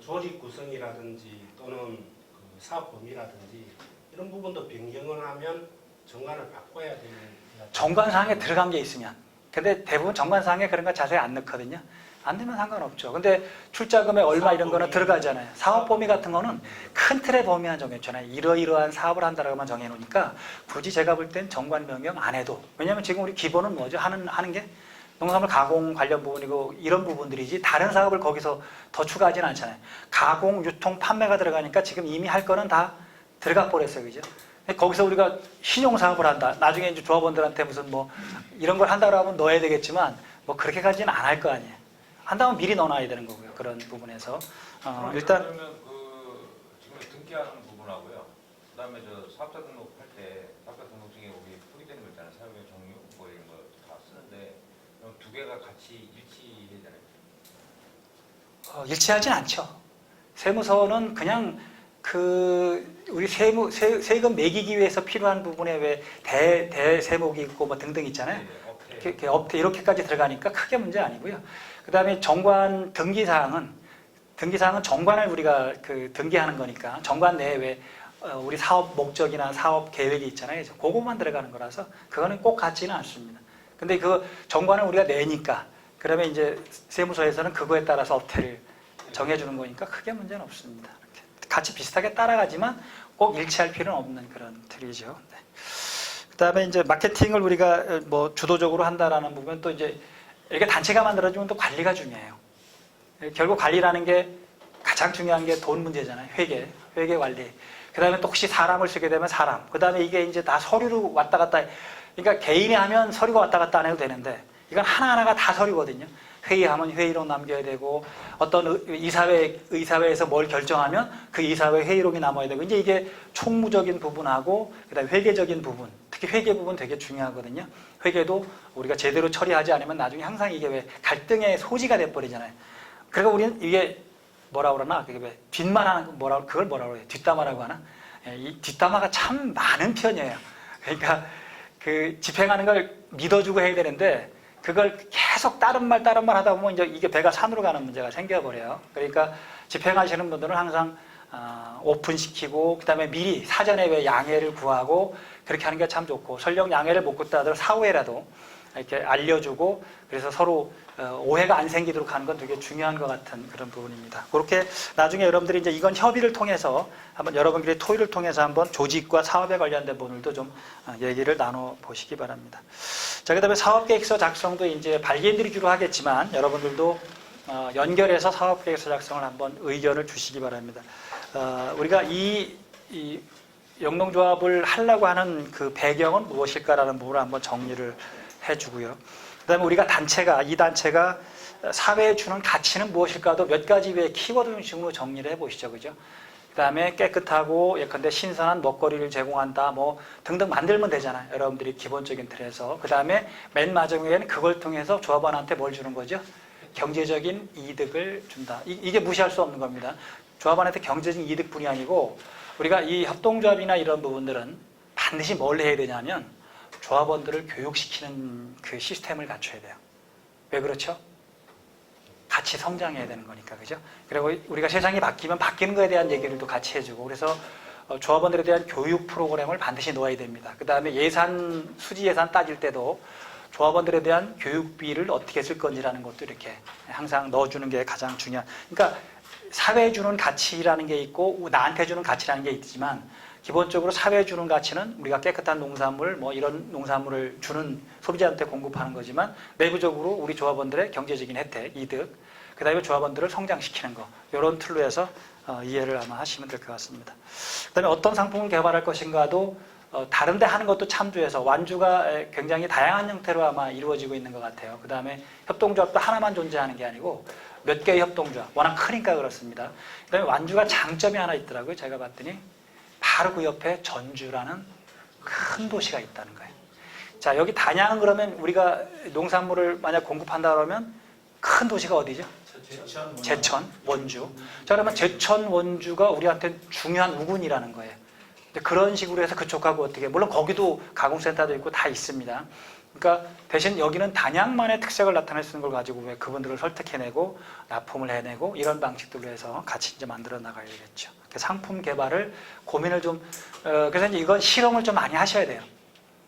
조직 구성이라든지 또는 그 사업 범위라든지 이런 부분도 변경을 하면 정관을 바꿔야 되는 정관사항에 들어간 게 있으면 근데 대부분 정관사항에 그런 거 자세히 안 넣거든요. 안 되면 상관없죠. 근데 출자금에 얼마 이런 거는 들어가잖아요. 사업 범위 같은 거는 큰 틀의 범위만 정해줬잖아요. 이러이러한 사업을 한다라고만 정해놓으니까 굳이 제가 볼 땐 정관 변경 안 해도 왜냐하면 지금 우리 기본은 뭐죠? 하는 게 농산물 가공 관련 부분이고 이런 부분들이지 다른 사업을 거기서 더 추가하지는 않잖아요. 가공, 유통, 판매가 들어가니까 지금 이미 할 거는 다 들어가 버렸어요. 그죠? 거기서 우리가 신용 사업을 한다. 나중에 이제 조합원들한테 무슨 뭐 이런 걸 한다고 하면 넣어야 되겠지만 뭐 그렇게까지는 안 할 거 아니에요. 한다면 미리 넣어놔야 되는 거고요. 그런 부분에서 일단 그러면 지금 등기하는 부분하고요. 그다음에 사업자 등록할 때 사업자 등록증에 우리 표기되는 거 있잖아요. 사업의 종류 뭐 이런 거 다 쓰는데 그럼 두 개가 같이 일치되잖아요. 일치하진 않죠. 세무서는 그냥 우리 세금 매기기 위해서 필요한 부분에 왜 대세목이 있고 뭐 등등 있잖아요. 업태 이렇게까지 들어가니까 크게 문제 아니고요. 그다음에 정관 등기사항은 정관을 우리가 등기하는 거니까 정관 내에 왜 우리 사업 목적이나 사업 계획이 있잖아요. 그것만 들어가는 거라서 그거는 꼭 같지는 않습니다. 근데 그 정관을 우리가 내니까 그러면 이제 세무서에서는 그거에 따라서 업태를 정해주는 거니까 크게 문제는 없습니다. 이렇게 같이 비슷하게 따라가지만 꼭 일치할 필요는 없는 그런 틀이죠. 네. 그다음에 이제 마케팅을 우리가 뭐 주도적으로 한다라는 부분 또 이제 이렇게 단체가 만들어주면 또 관리가 중요해요. 결국 관리라는 게 가장 중요한 게 돈 문제잖아요. 회계 관리. 그다음에 또 혹시 사람을 쓰게 되면 사람. 그다음에 이게 이제 다 서류로 왔다 갔다. 그러니까 개인이 하면 서류가 왔다 갔다 안 해도 되는데 이건 하나하나가 다 서류거든요. 회의하면 회의록 남겨야 되고 어떤 의사회에서 뭘 결정하면 그 이사회 회의록이 남아야 되고 이제 이게 총무적인 부분하고 그다음에 회계적인 부분 특히 회계 부분 되게 중요하거든요. 회계도 우리가 제대로 처리하지 않으면 나중에 항상 이게 왜 갈등의 소지가 돼버리잖아요. 그러니까 우리는 이게 뭐라 그러나 그게 왜 뒷말하는 그걸 뭐라 그래요? 뒷담화라고 하나? 이 뒷담화가 참 많은 편이에요. 그러니까 그 집행하는 걸 믿어주고 해야 되는데 그걸 계속 다른 말 하다 보면 이제 이게 배가 산으로 가는 문제가 생겨버려요. 그러니까 집행하시는 분들은 항상 오픈시키고 그다음에 미리 사전에 왜 양해를 구하고 그렇게 하는 게 참 좋고 설령 양해를 못 줬다 하더라도 사후에라도 이렇게 알려주고 그래서 서로 오해가 안 생기도록 하는 건 되게 중요한 것 같은 그런 부분입니다. 그렇게 나중에 여러분들이 이제 이건 협의를 통해서 한번 여러분들이 토의를 통해서 한번 조직과 사업에 관련된 부분들도 좀 얘기를 나눠 보시기 바랍니다. 자, 그다음에 사업계획서 작성도 이제 발기인들이 주로 하겠지만 여러분들도 연결해서 사업계획서 작성을 한번 의견을 주시기 바랍니다. 우리가 이 영농조합을 하려고 하는 그 배경은 무엇일까라는 부분을 한번 정리를 해주고요. 그다음에 우리가 이 단체가 사회에 주는 가치는 무엇일까도 몇 가지 의 키워드 중심으로 정리를 해보시죠, 그죠? 그다음에 깨끗하고 예컨대 신선한 먹거리를 제공한다, 뭐 등등 만들면 되잖아요. 여러분들이 기본적인 틀에서. 그다음에 맨 마지막에는 그걸 통해서 조합원한테 뭘 주는 거죠? 경제적인 이득을 준다. 이게 무시할 수 없는 겁니다. 조합원한테 경제적인 이득뿐이 아니고 우리가 이 협동조합이나 이런 부분들은 반드시 뭘 해야 되냐면 조합원들을 교육시키는 그 시스템을 갖춰야 돼요. 왜 그렇죠? 같이 성장해야 되는 거니까, 그죠? 그리고 우리가 세상이 바뀌면 바뀌는 거에 대한 얘기를 또 같이 해주고, 그래서 조합원들에 대한 교육 프로그램을 반드시 놓아야 됩니다. 그 다음에 수지 예산 따질 때도 조합원들에 대한 교육비를 어떻게 쓸 건지라는 것도 이렇게 항상 넣어주는 게 가장 중요한. 그러니까 사회에 주는 가치라는 게 있고 나한테 주는 가치라는 게 있지만 기본적으로 사회에 주는 가치는 우리가 깨끗한 농산물, 뭐 이런 농산물을 주는 소비자한테 공급하는 거지만 내부적으로 우리 조합원들의 경제적인 혜택, 이득, 그 다음에 조합원들을 성장시키는 거 이런 틀로 해서 이해를 아마 하시면 될 것 같습니다. 그 다음에 어떤 상품을 개발할 것인가도 다른 데 하는 것도 참조해서 완주가 굉장히 다양한 형태로 아마 이루어지고 있는 것 같아요. 그 다음에 협동조합도 하나만 존재하는 게 아니고 몇 개의 협동조합, 워낙 크니까 그렇습니다. 그 다음에 완주가 장점이 하나 있더라고요. 제가 봤더니 바로 그 옆에 전주라는 큰 도시가 있다는 거예요. 자, 여기 단양은 그러면 우리가 농산물을 만약 공급한다 그러면 큰 도시가 어디죠? 제천, 원주. 자, 그러면 제천, 원주가 우리한테 중요한 우군이라는 거예요. 그런 식으로 해서 그쪽하고 어떻게, 물론 거기도 가공센터도 있고 다 있습니다. 그러니까 대신 여기는 단양만의 특색을 나타낼 수 있는 걸 가지고 왜 그분들을 설득해내고 납품을 해내고 이런 방식들로 해서 같이 이제 만들어 나가야겠죠. 상품 개발을 고민을 좀, 그래서 이제 이건 실험을 좀 많이 하셔야 돼요.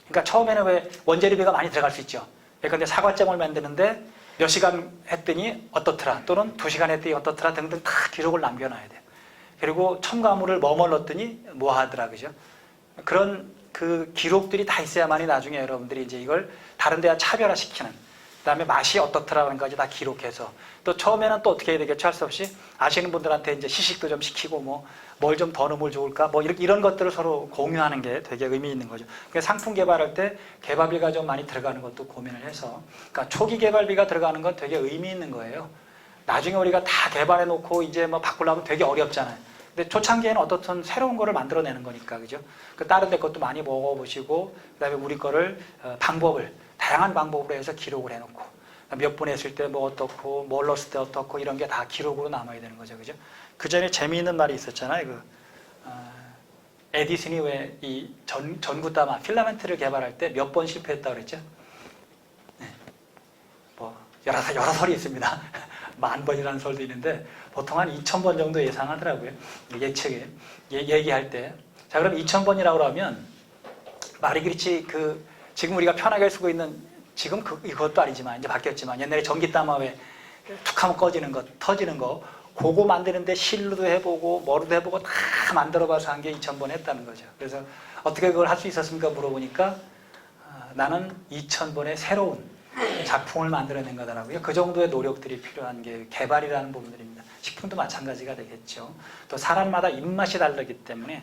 그러니까 처음에는 왜 원재료비가 많이 들어갈 수 있죠. 그러니까 사과잼을 만드는데 몇 시간 했더니 어떻더라, 또는 2시간 했더니 어떻더라 등등 다 기록을 남겨놔야 돼요. 그리고 첨가물을 뭐뭐 넣었더니 뭐 하더라, 그죠? 그런 그 기록들이 다 있어야만이 나중에 여러분들이 이제 이걸 다른 데와 차별화시키는, 그 다음에 맛이 어떻더라는 것까지 다 기록해서 또 처음에는 또 어떻게 해야 되겠죠? 할 수 없이 아시는 분들한테 이제 시식도 좀 시키고 뭐 뭘 좀 더 넣으면 좋을까? 뭐 이런 것들을 서로 공유하는 게 되게 의미 있는 거죠. 그러니까 상품 개발할 때 개발비가 좀 많이 들어가는 것도 고민을 해서, 그러니까 초기 개발비가 들어가는 건 되게 의미 있는 거예요. 나중에 우리가 다 개발해 놓고 이제 뭐 바꾸려면 되게 어렵잖아요. 근데 초창기에는 어떻든 새로운 거를 만들어내는 거니까, 그죠? 그 다른 데 것도 많이 먹어보시고, 그 다음에 우리 거를 다양한 방법으로 해서 기록을 해놓고, 몇 분 했을 때 뭐 어떻고, 뭘 넣었을 때 어떻고, 이런 게 다 기록으로 남아야 되는 거죠, 그죠? 그 전에 재미있는 말이 있었잖아요. 에디슨이 왜 이 전구다마, 필라멘트를 개발할 때 몇 번 실패했다고 그랬죠? 네. 뭐, 여러 설이 있습니다. 10,000번이라는 설도 있는데, 보통 한 2,000번 정도 예상하더라고요. 예측에. 얘기할 때. 자, 그럼 2000번이라고 그러면 말이 그렇지 지금 우리가 편하게 쓰고 있는 지금 이것도 아니지만 이제 바뀌었지만 옛날에 전기담화에 툭 하면 꺼지는 거, 터지는 거 그거 만드는데 실로도 해보고 뭐로도 해보고 다 만들어봐서 한 게 2000번 했다는 거죠. 그래서 어떻게 그걸 할 수 있었습니까? 물어보니까 나는 2000번의 새로운 작품을 만들어낸 거더라고요. 그 정도의 노력들이 필요한 게 개발이라는 부분들입니다. 식품도 마찬가지가 되겠죠. 또 사람마다 입맛이 다르기 때문에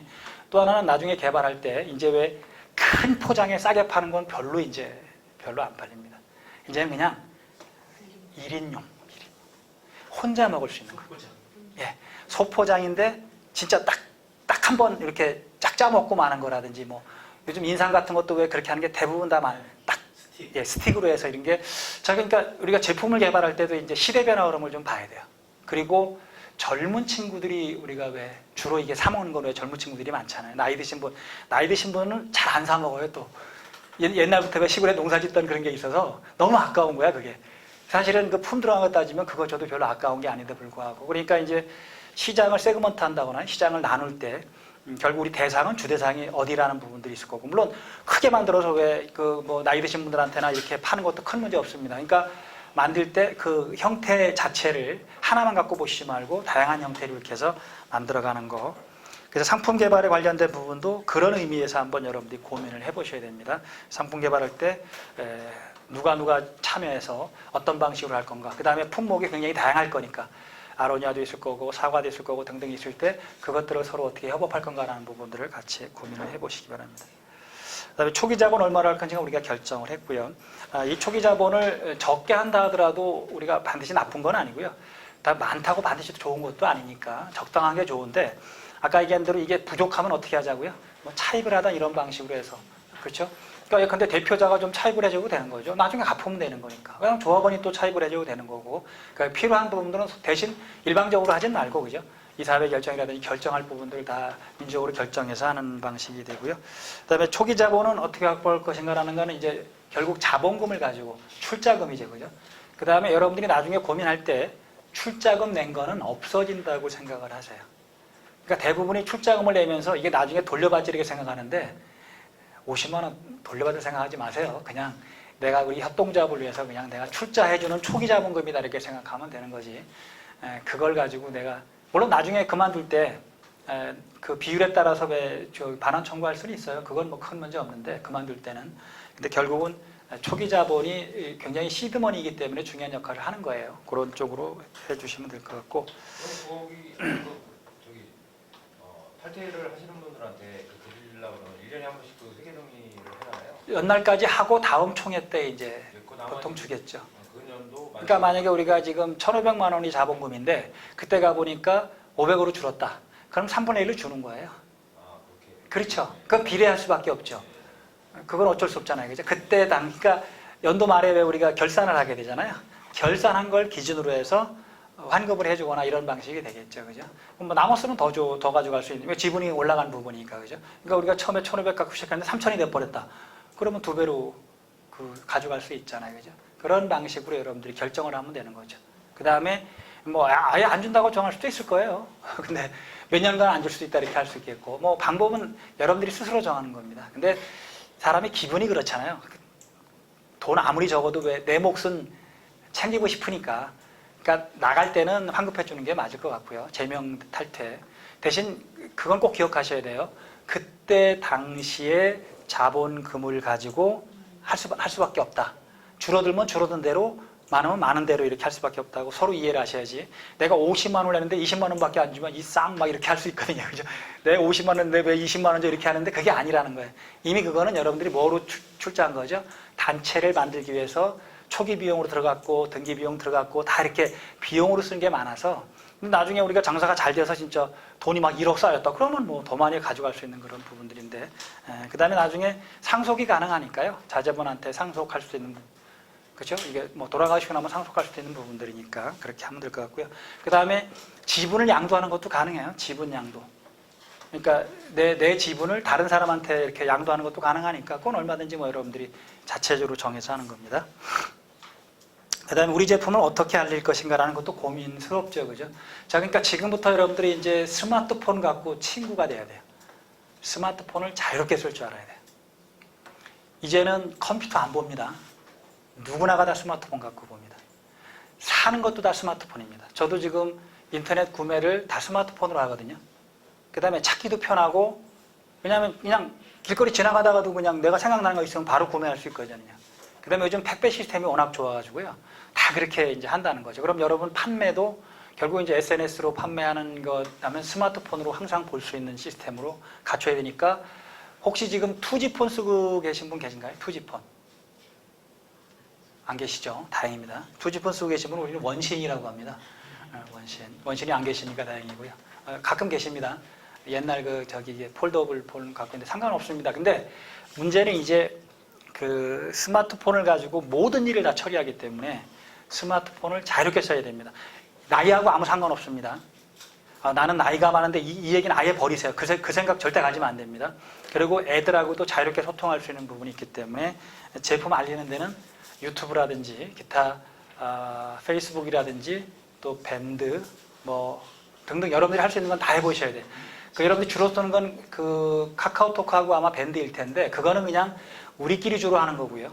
또 하나는 나중에 개발할 때 이제 왜 큰 포장에 싸게 파는 건 별로 안 팔립니다. 이제는 그냥 1인용. 혼자 먹을 수 있는 거. 예, 소포장인데 진짜 딱 한 번 이렇게 쫙 짜먹고 마는 거라든지 뭐 요즘 인삼 같은 것도 왜 그렇게 하는 게 대부분 다 딱 예, 스틱으로 해서 이런 게 자, 그러니까 우리가 제품을 개발할 때도 이제 시대 변화 흐름을 좀 봐야 돼요. 그리고 젊은 친구들이 우리가 왜 주로 이게 사 먹는 거는 왜 젊은 친구들이 많잖아요. 나이 드신 분은 잘 안 사 먹어요. 또 옛날부터 왜 시골에 농사 짓던 그런 게 있어서 너무 아까운 거야 그게. 사실은 그 품 들어간 거 따지면 그거 저도 별로 아까운 게 아닌데 불구하고 그러니까 이제 시장을 세그먼트 한다거나 시장을 나눌 때 결국 우리 대상은 주대상이 어디라는 부분들이 있을 거고 물론 크게 만들어서 왜 뭐 나이 드신 분들한테나 이렇게 파는 것도 큰 문제 없습니다. 그러니까 만들 때 그 형태 자체를 하나만 갖고 보시지 말고 다양한 형태를 이렇게 해서 만들어가는 거. 그래서 상품 개발에 관련된 부분도 그런 의미에서 한번 여러분들이 고민을 해보셔야 됩니다. 상품 개발할 때 누가 참여해서 어떤 방식으로 할 건가. 그 다음에 품목이 굉장히 다양할 거니까 아로니아도 있을 거고 사과도 있을 거고 등등 있을 때 그것들을 서로 어떻게 협업할 건가라는 부분들을 같이 고민을 해보시기 바랍니다. 그 다음에 초기 자본 얼마를 할 건지가 우리가 결정을 했고요. 이 초기 자본을 적게 한다 하더라도 우리가 반드시 나쁜 건 아니고요. 다 많다고 반드시 좋은 것도 아니니까 적당한 게 좋은데 아까 얘기한 대로 이게 부족하면 어떻게 하자고요? 뭐 차입을 하다 이런 방식으로 해서 그렇죠? 그러니까 근데 대표자가 좀 차입을 해주고 되는 거죠. 나중에 갚으면 되는 거니까. 그냥 조합원이 또 차입을 해주고 되는 거고. 그러니까 필요한 부분들은 대신 일방적으로 하진 말고 그죠? 이사회 결정이라든지 결정할 부분들을 다 민주적으로 결정해서 하는 방식이 되고요. 그다음에 초기 자본은 어떻게 확보할 것인가라는 거는 이제 결국 자본금을 가지고 출자금이죠, 그죠? 그다음에 여러분들이 나중에 고민할 때 출자금 낸 거는 없어진다고 생각을 하세요. 그러니까 대부분이 출자금을 내면서 이게 나중에 돌려받으리게 생각하는데 50만 원 돌려받을 생각하지 마세요. 그냥 내가 우리 협동조합을 위해서 그냥 내가 출자해주는 초기 자본금이다 이렇게 생각하면 되는 거지. 그걸 가지고 내가 물론 나중에 그만둘 때 그 비율에 따라서 반환 청구할 수는 있어요. 그건 뭐 큰 문제 없는데 그만둘 때는. 근데 결국은 초기 자본이 굉장히 시드머니이기 때문에 중요한 역할을 하는 거예요. 그런 쪽으로 해주시면 될 것 같고. 거기 탈퇴를 하시는 분들한테 드리려고 그러면 1년에 한 번씩 그 회계정리를 해놔요? 연날까지 하고 다음 총회 때 이제 보통 주겠죠. 그러니까 만약에 우리가 지금 1,500만 원이 자본금인데 그때 가보니까 500으로 줄었다. 그럼 3분의 1을 주는 거예요. 그렇죠. 그건 비례할 수밖에 없죠. 그건 어쩔 수 없잖아요. 그죠? 그때 그러니까 연도 말에 왜 우리가 결산을 하게 되잖아요. 결산한 걸 기준으로 해서 환급을 해주거나 이런 방식이 되겠죠. 그죠? 뭐 나머지는 더 가져갈 수 있는, 왜 지분이 올라간 부분이니까. 그죠? 그러니까 우리가 처음에 1,500 갖고 시작했는데 3,000이 돼버렸다. 그러면 2배로 가져갈 수 있잖아요. 그죠? 그런 방식으로 여러분들이 결정을 하면 되는 거죠. 그 다음에 뭐 아예 안 준다고 정할 수도 있을 거예요. 근데 몇 년간 안 줄 수도 있다 이렇게 할 수 있겠고 뭐 방법은 여러분들이 스스로 정하는 겁니다. 근데 사람이 기분이 그렇잖아요. 돈 아무리 적어도 왜 내 몫은 챙기고 싶으니까 그러니까 나갈 때는 환급해 주는 게 맞을 것 같고요. 제명 탈퇴 대신 그건 꼭 기억하셔야 돼요. 그때 당시에 자본금을 가지고 할 수밖에 없다. 줄어들면 줄어든 대로 많으면 많은 대로 이렇게 할 수밖에 없다고 서로 이해를 하셔야지. 내가 50만 원을 내는데 20만 원밖에 안 주면 이 쌍 막 이렇게 할 수 있거든요. 그죠? 내가 50만 원인데 왜 20만 원째 이렇게 하는데 그게 아니라는 거예요. 이미 그거는 여러분들이 뭐로 출자한 거죠? 단체를 만들기 위해서 초기 비용으로 들어갔고 등기 비용 들어갔고 다 이렇게 비용으로 쓰는 게 많아서 나중에 우리가 장사가 잘 돼서 진짜 돈이 막 1억 쌓였다. 그러면 뭐 더 많이 가져갈 수 있는 그런 부분들인데 그 다음에 나중에 상속이 가능하니까요. 자제분한테 상속할 수 있는 그렇죠? 이게 뭐 돌아가시고 나면 상속할 수도 있는 부분들이니까 그렇게 하면 될 것 같고요. 그 다음에 지분을 양도하는 것도 가능해요. 지분 양도. 그러니까 내 지분을 다른 사람한테 이렇게 양도하는 것도 가능하니까 그건 얼마든지 뭐 여러분들이 자체적으로 정해서 하는 겁니다. 그 다음에 우리 제품을 어떻게 알릴 것인가라는 것도 고민스럽죠. 그죠? 자, 그러니까 지금부터 여러분들이 이제 스마트폰 갖고 친구가 돼야 돼요. 스마트폰을 자유롭게 쓸 줄 알아야 돼요. 이제는 컴퓨터 안 봅니다. 누구나가 다 스마트폰 갖고 봅니다. 사는 것도 다 스마트폰입니다. 저도 지금 인터넷 구매를 다 스마트폰으로 하거든요. 그 다음에 찾기도 편하고, 왜냐하면 그냥 길거리 지나가다가도 그냥 내가 생각나는 거 있으면 바로 구매할 수 있거든요. 그 다음에 요즘 택배 시스템이 워낙 좋아가지고요. 다 그렇게 이제 한다는 거죠. 그럼 여러분 판매도 결국 이제 SNS로 판매하는 것하면 스마트폰으로 항상 볼 수 있는 시스템으로 갖춰야 되니까, 혹시 지금 2G폰 쓰고 계신 분 계신가요? 2G폰. 안 계시죠? 다행입니다. 2G폰 쓰고 계신 분은 우리는 원신이라고 합니다. 원신이 안 계시니까 다행이고요. 가끔 계십니다. 옛날 폴더블 폰 갖고 있는데 상관없습니다. 근데 문제는 이제 그 스마트폰을 가지고 모든 일을 다 처리하기 때문에 스마트폰을 자유롭게 써야 됩니다. 나이하고 아무 상관없습니다. 나는 나이가 많은데 이 얘기는 아예 버리세요. 그 생각 절대 가지면 안 됩니다. 그리고 애들하고도 자유롭게 소통할 수 있는 부분이 있기 때문에 제품 알리는 데는 유튜브라든지 기타 페이스북이라든지 또 밴드 뭐 등등 여러분들이 할 수 있는 건 다 해보셔야 돼요. 여러분들이 주로 쓰는 건 그 카카오톡하고 아마 밴드일 텐데 그거는 그냥 우리끼리 주로 하는 거고요.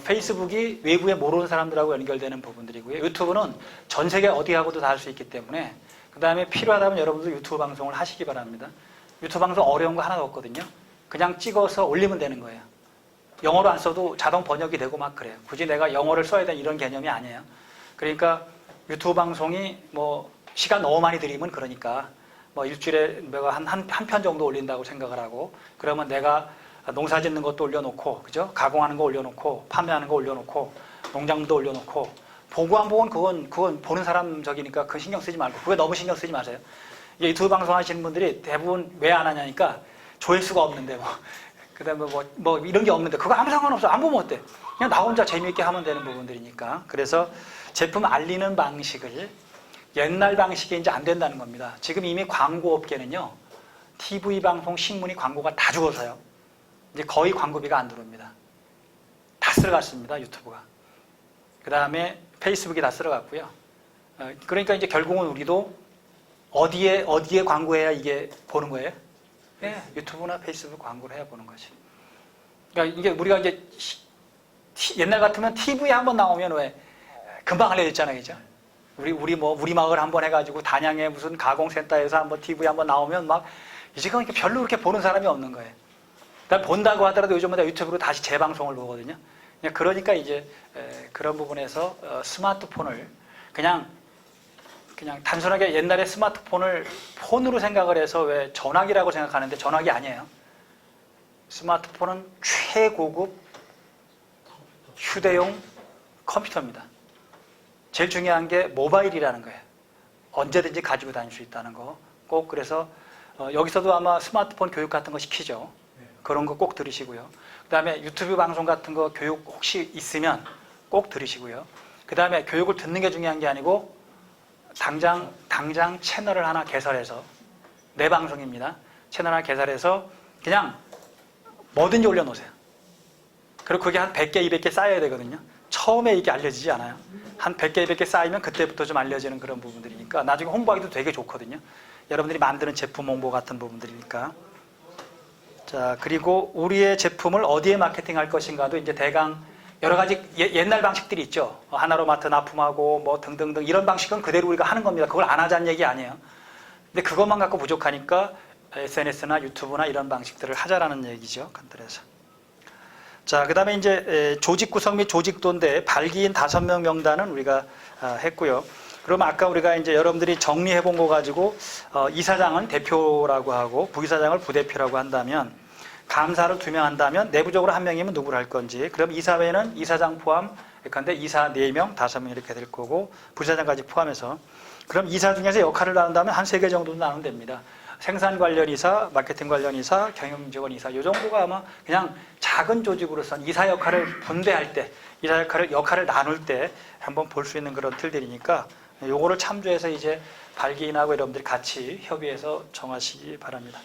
페이스북이 외부에 모르는 사람들하고 연결되는 부분들이고요. 유튜브는 전 세계 어디하고도 다 할 수 있기 때문에 그 다음에 필요하다면 여러분들 유튜브 방송을 하시기 바랍니다. 유튜브 방송 어려운 거 하나도 없거든요. 그냥 찍어서 올리면 되는 거예요. 영어로 안 써도 자동 번역이 되고 막 그래요. 굳이 내가 영어를 써야 되는 이런 개념이 아니에요. 그러니까 유튜브 방송이 뭐 시간 너무 많이 들이면 그러니까 뭐 일주일에 내가 한 편 정도 올린다고 생각을 하고 그러면 내가 농사 짓는 것도 올려놓고 그죠? 가공하는 거 올려놓고 판매하는 거 올려놓고 농장도 올려놓고 보고 안 보고는 그건 보는 사람 적이니까 그건 신경 쓰지 말고 그게 너무 신경 쓰지 마세요. 이게 유튜브 방송 하시는 분들이 대부분 왜 안 하냐니까 조회수가 없는데 그다음에 뭐 이런 게 없는데 그거 아무 상관없어. 안 보면 어때? 그냥 나 혼자 재미있게 하면 되는 부분들이니까. 그래서 제품 알리는 방식을 옛날 방식이 이제 안 된다는 겁니다. 지금 이미 광고업계는요. TV 방송, 신문이 광고가 다 죽어서요. 이제 거의 광고비가 안 들어옵니다. 다 쓸어갔습니다. 유튜브가. 그 다음에 페이스북이 다 쓸어갔고요. 그러니까 이제 결국은 우리도 어디에 광고해야 이게 보는 거예요? 네, 유튜브나 페이스북 광고를 해야 보는 거지. 그러니까 이게 우리가 이제 옛날 같으면 TV에 한번 나오면 왜 금방 알려졌잖아요, 그죠? 우리 마을 한번 해가지고 단양에 무슨 가공센터에서 한번 TV에 한번 나오면 막 지금 별로 그렇게 보는 사람이 없는 거예요. 본다고 하더라도 요즘은 유튜브로 다시 재방송을 보거든요. 그러니까 이제 그런 부분에서 스마트폰을 그냥 단순하게 옛날에 스마트폰을 폰으로 생각을 해서 왜 전화기라고 생각하는데 전화기 아니에요. 스마트폰은 최고급 휴대용 컴퓨터입니다. 제일 중요한 게 모바일이라는 거예요. 언제든지 가지고 다닐 수 있다는 거. 꼭 그래서 여기서도 아마 스마트폰 교육 같은 거 시키죠. 그런 거 꼭 들으시고요. 그 다음에 유튜브 방송 같은 거 교육 혹시 있으면 꼭 들으시고요. 그 다음에 교육을 듣는 게 중요한 게 아니고 당장 채널을 하나 개설해서 내 방송입니다. 채널 하나 개설해서 그냥 뭐든지 올려놓으세요. 그리고 그게 한 100개, 200개 쌓여야 되거든요. 처음에 이게 알려지지 않아요. 한 100개, 200개 쌓이면 그때부터 좀 알려지는 그런 부분들이니까 나중에 홍보하기도 되게 좋거든요. 여러분들이 만드는 제품 홍보 같은 부분들이니까. 자, 그리고 우리의 제품을 어디에 마케팅할 것인가도 이제 대강 여러 가지 옛날 방식들이 있죠. 하나로마트 납품하고 뭐 등등등 이런 방식은 그대로 우리가 하는 겁니다. 그걸 안 하자는 얘기 아니에요. 근데 그것만 갖고 부족하니까 SNS나 유튜브나 이런 방식들을 하자라는 얘기죠. 간단해서. 자, 그 다음에 이제 조직 구성 및 조직도인데 발기인 5명 명단은 우리가 했고요. 그러면 아까 우리가 이제 여러분들이 정리해 본 거 가지고 이사장은 대표라고 하고 부이사장을 부대표라고 한다면 감사를 2명 한다면 내부적으로 1명이면 누구를 할 건지 그럼 이사회는 이사장 포함 그런데 이사 4명, 5명 이렇게 될 거고 부이사장까지 포함해서 그럼 이사 중에서 역할을 나눈다면 한 3개 정도 나누면 됩니다. 생산 관련 이사, 마케팅 관련 이사, 경영 지원 이사 이 정도가 아마 그냥 작은 조직으로선 이사 역할을 분배할 때 이사 역할을 나눌 때 한번 볼 수 있는 그런 틀들이니까 요거를 참조해서 이제 발기인하고 여러분들이 같이 협의해서 정하시기 바랍니다.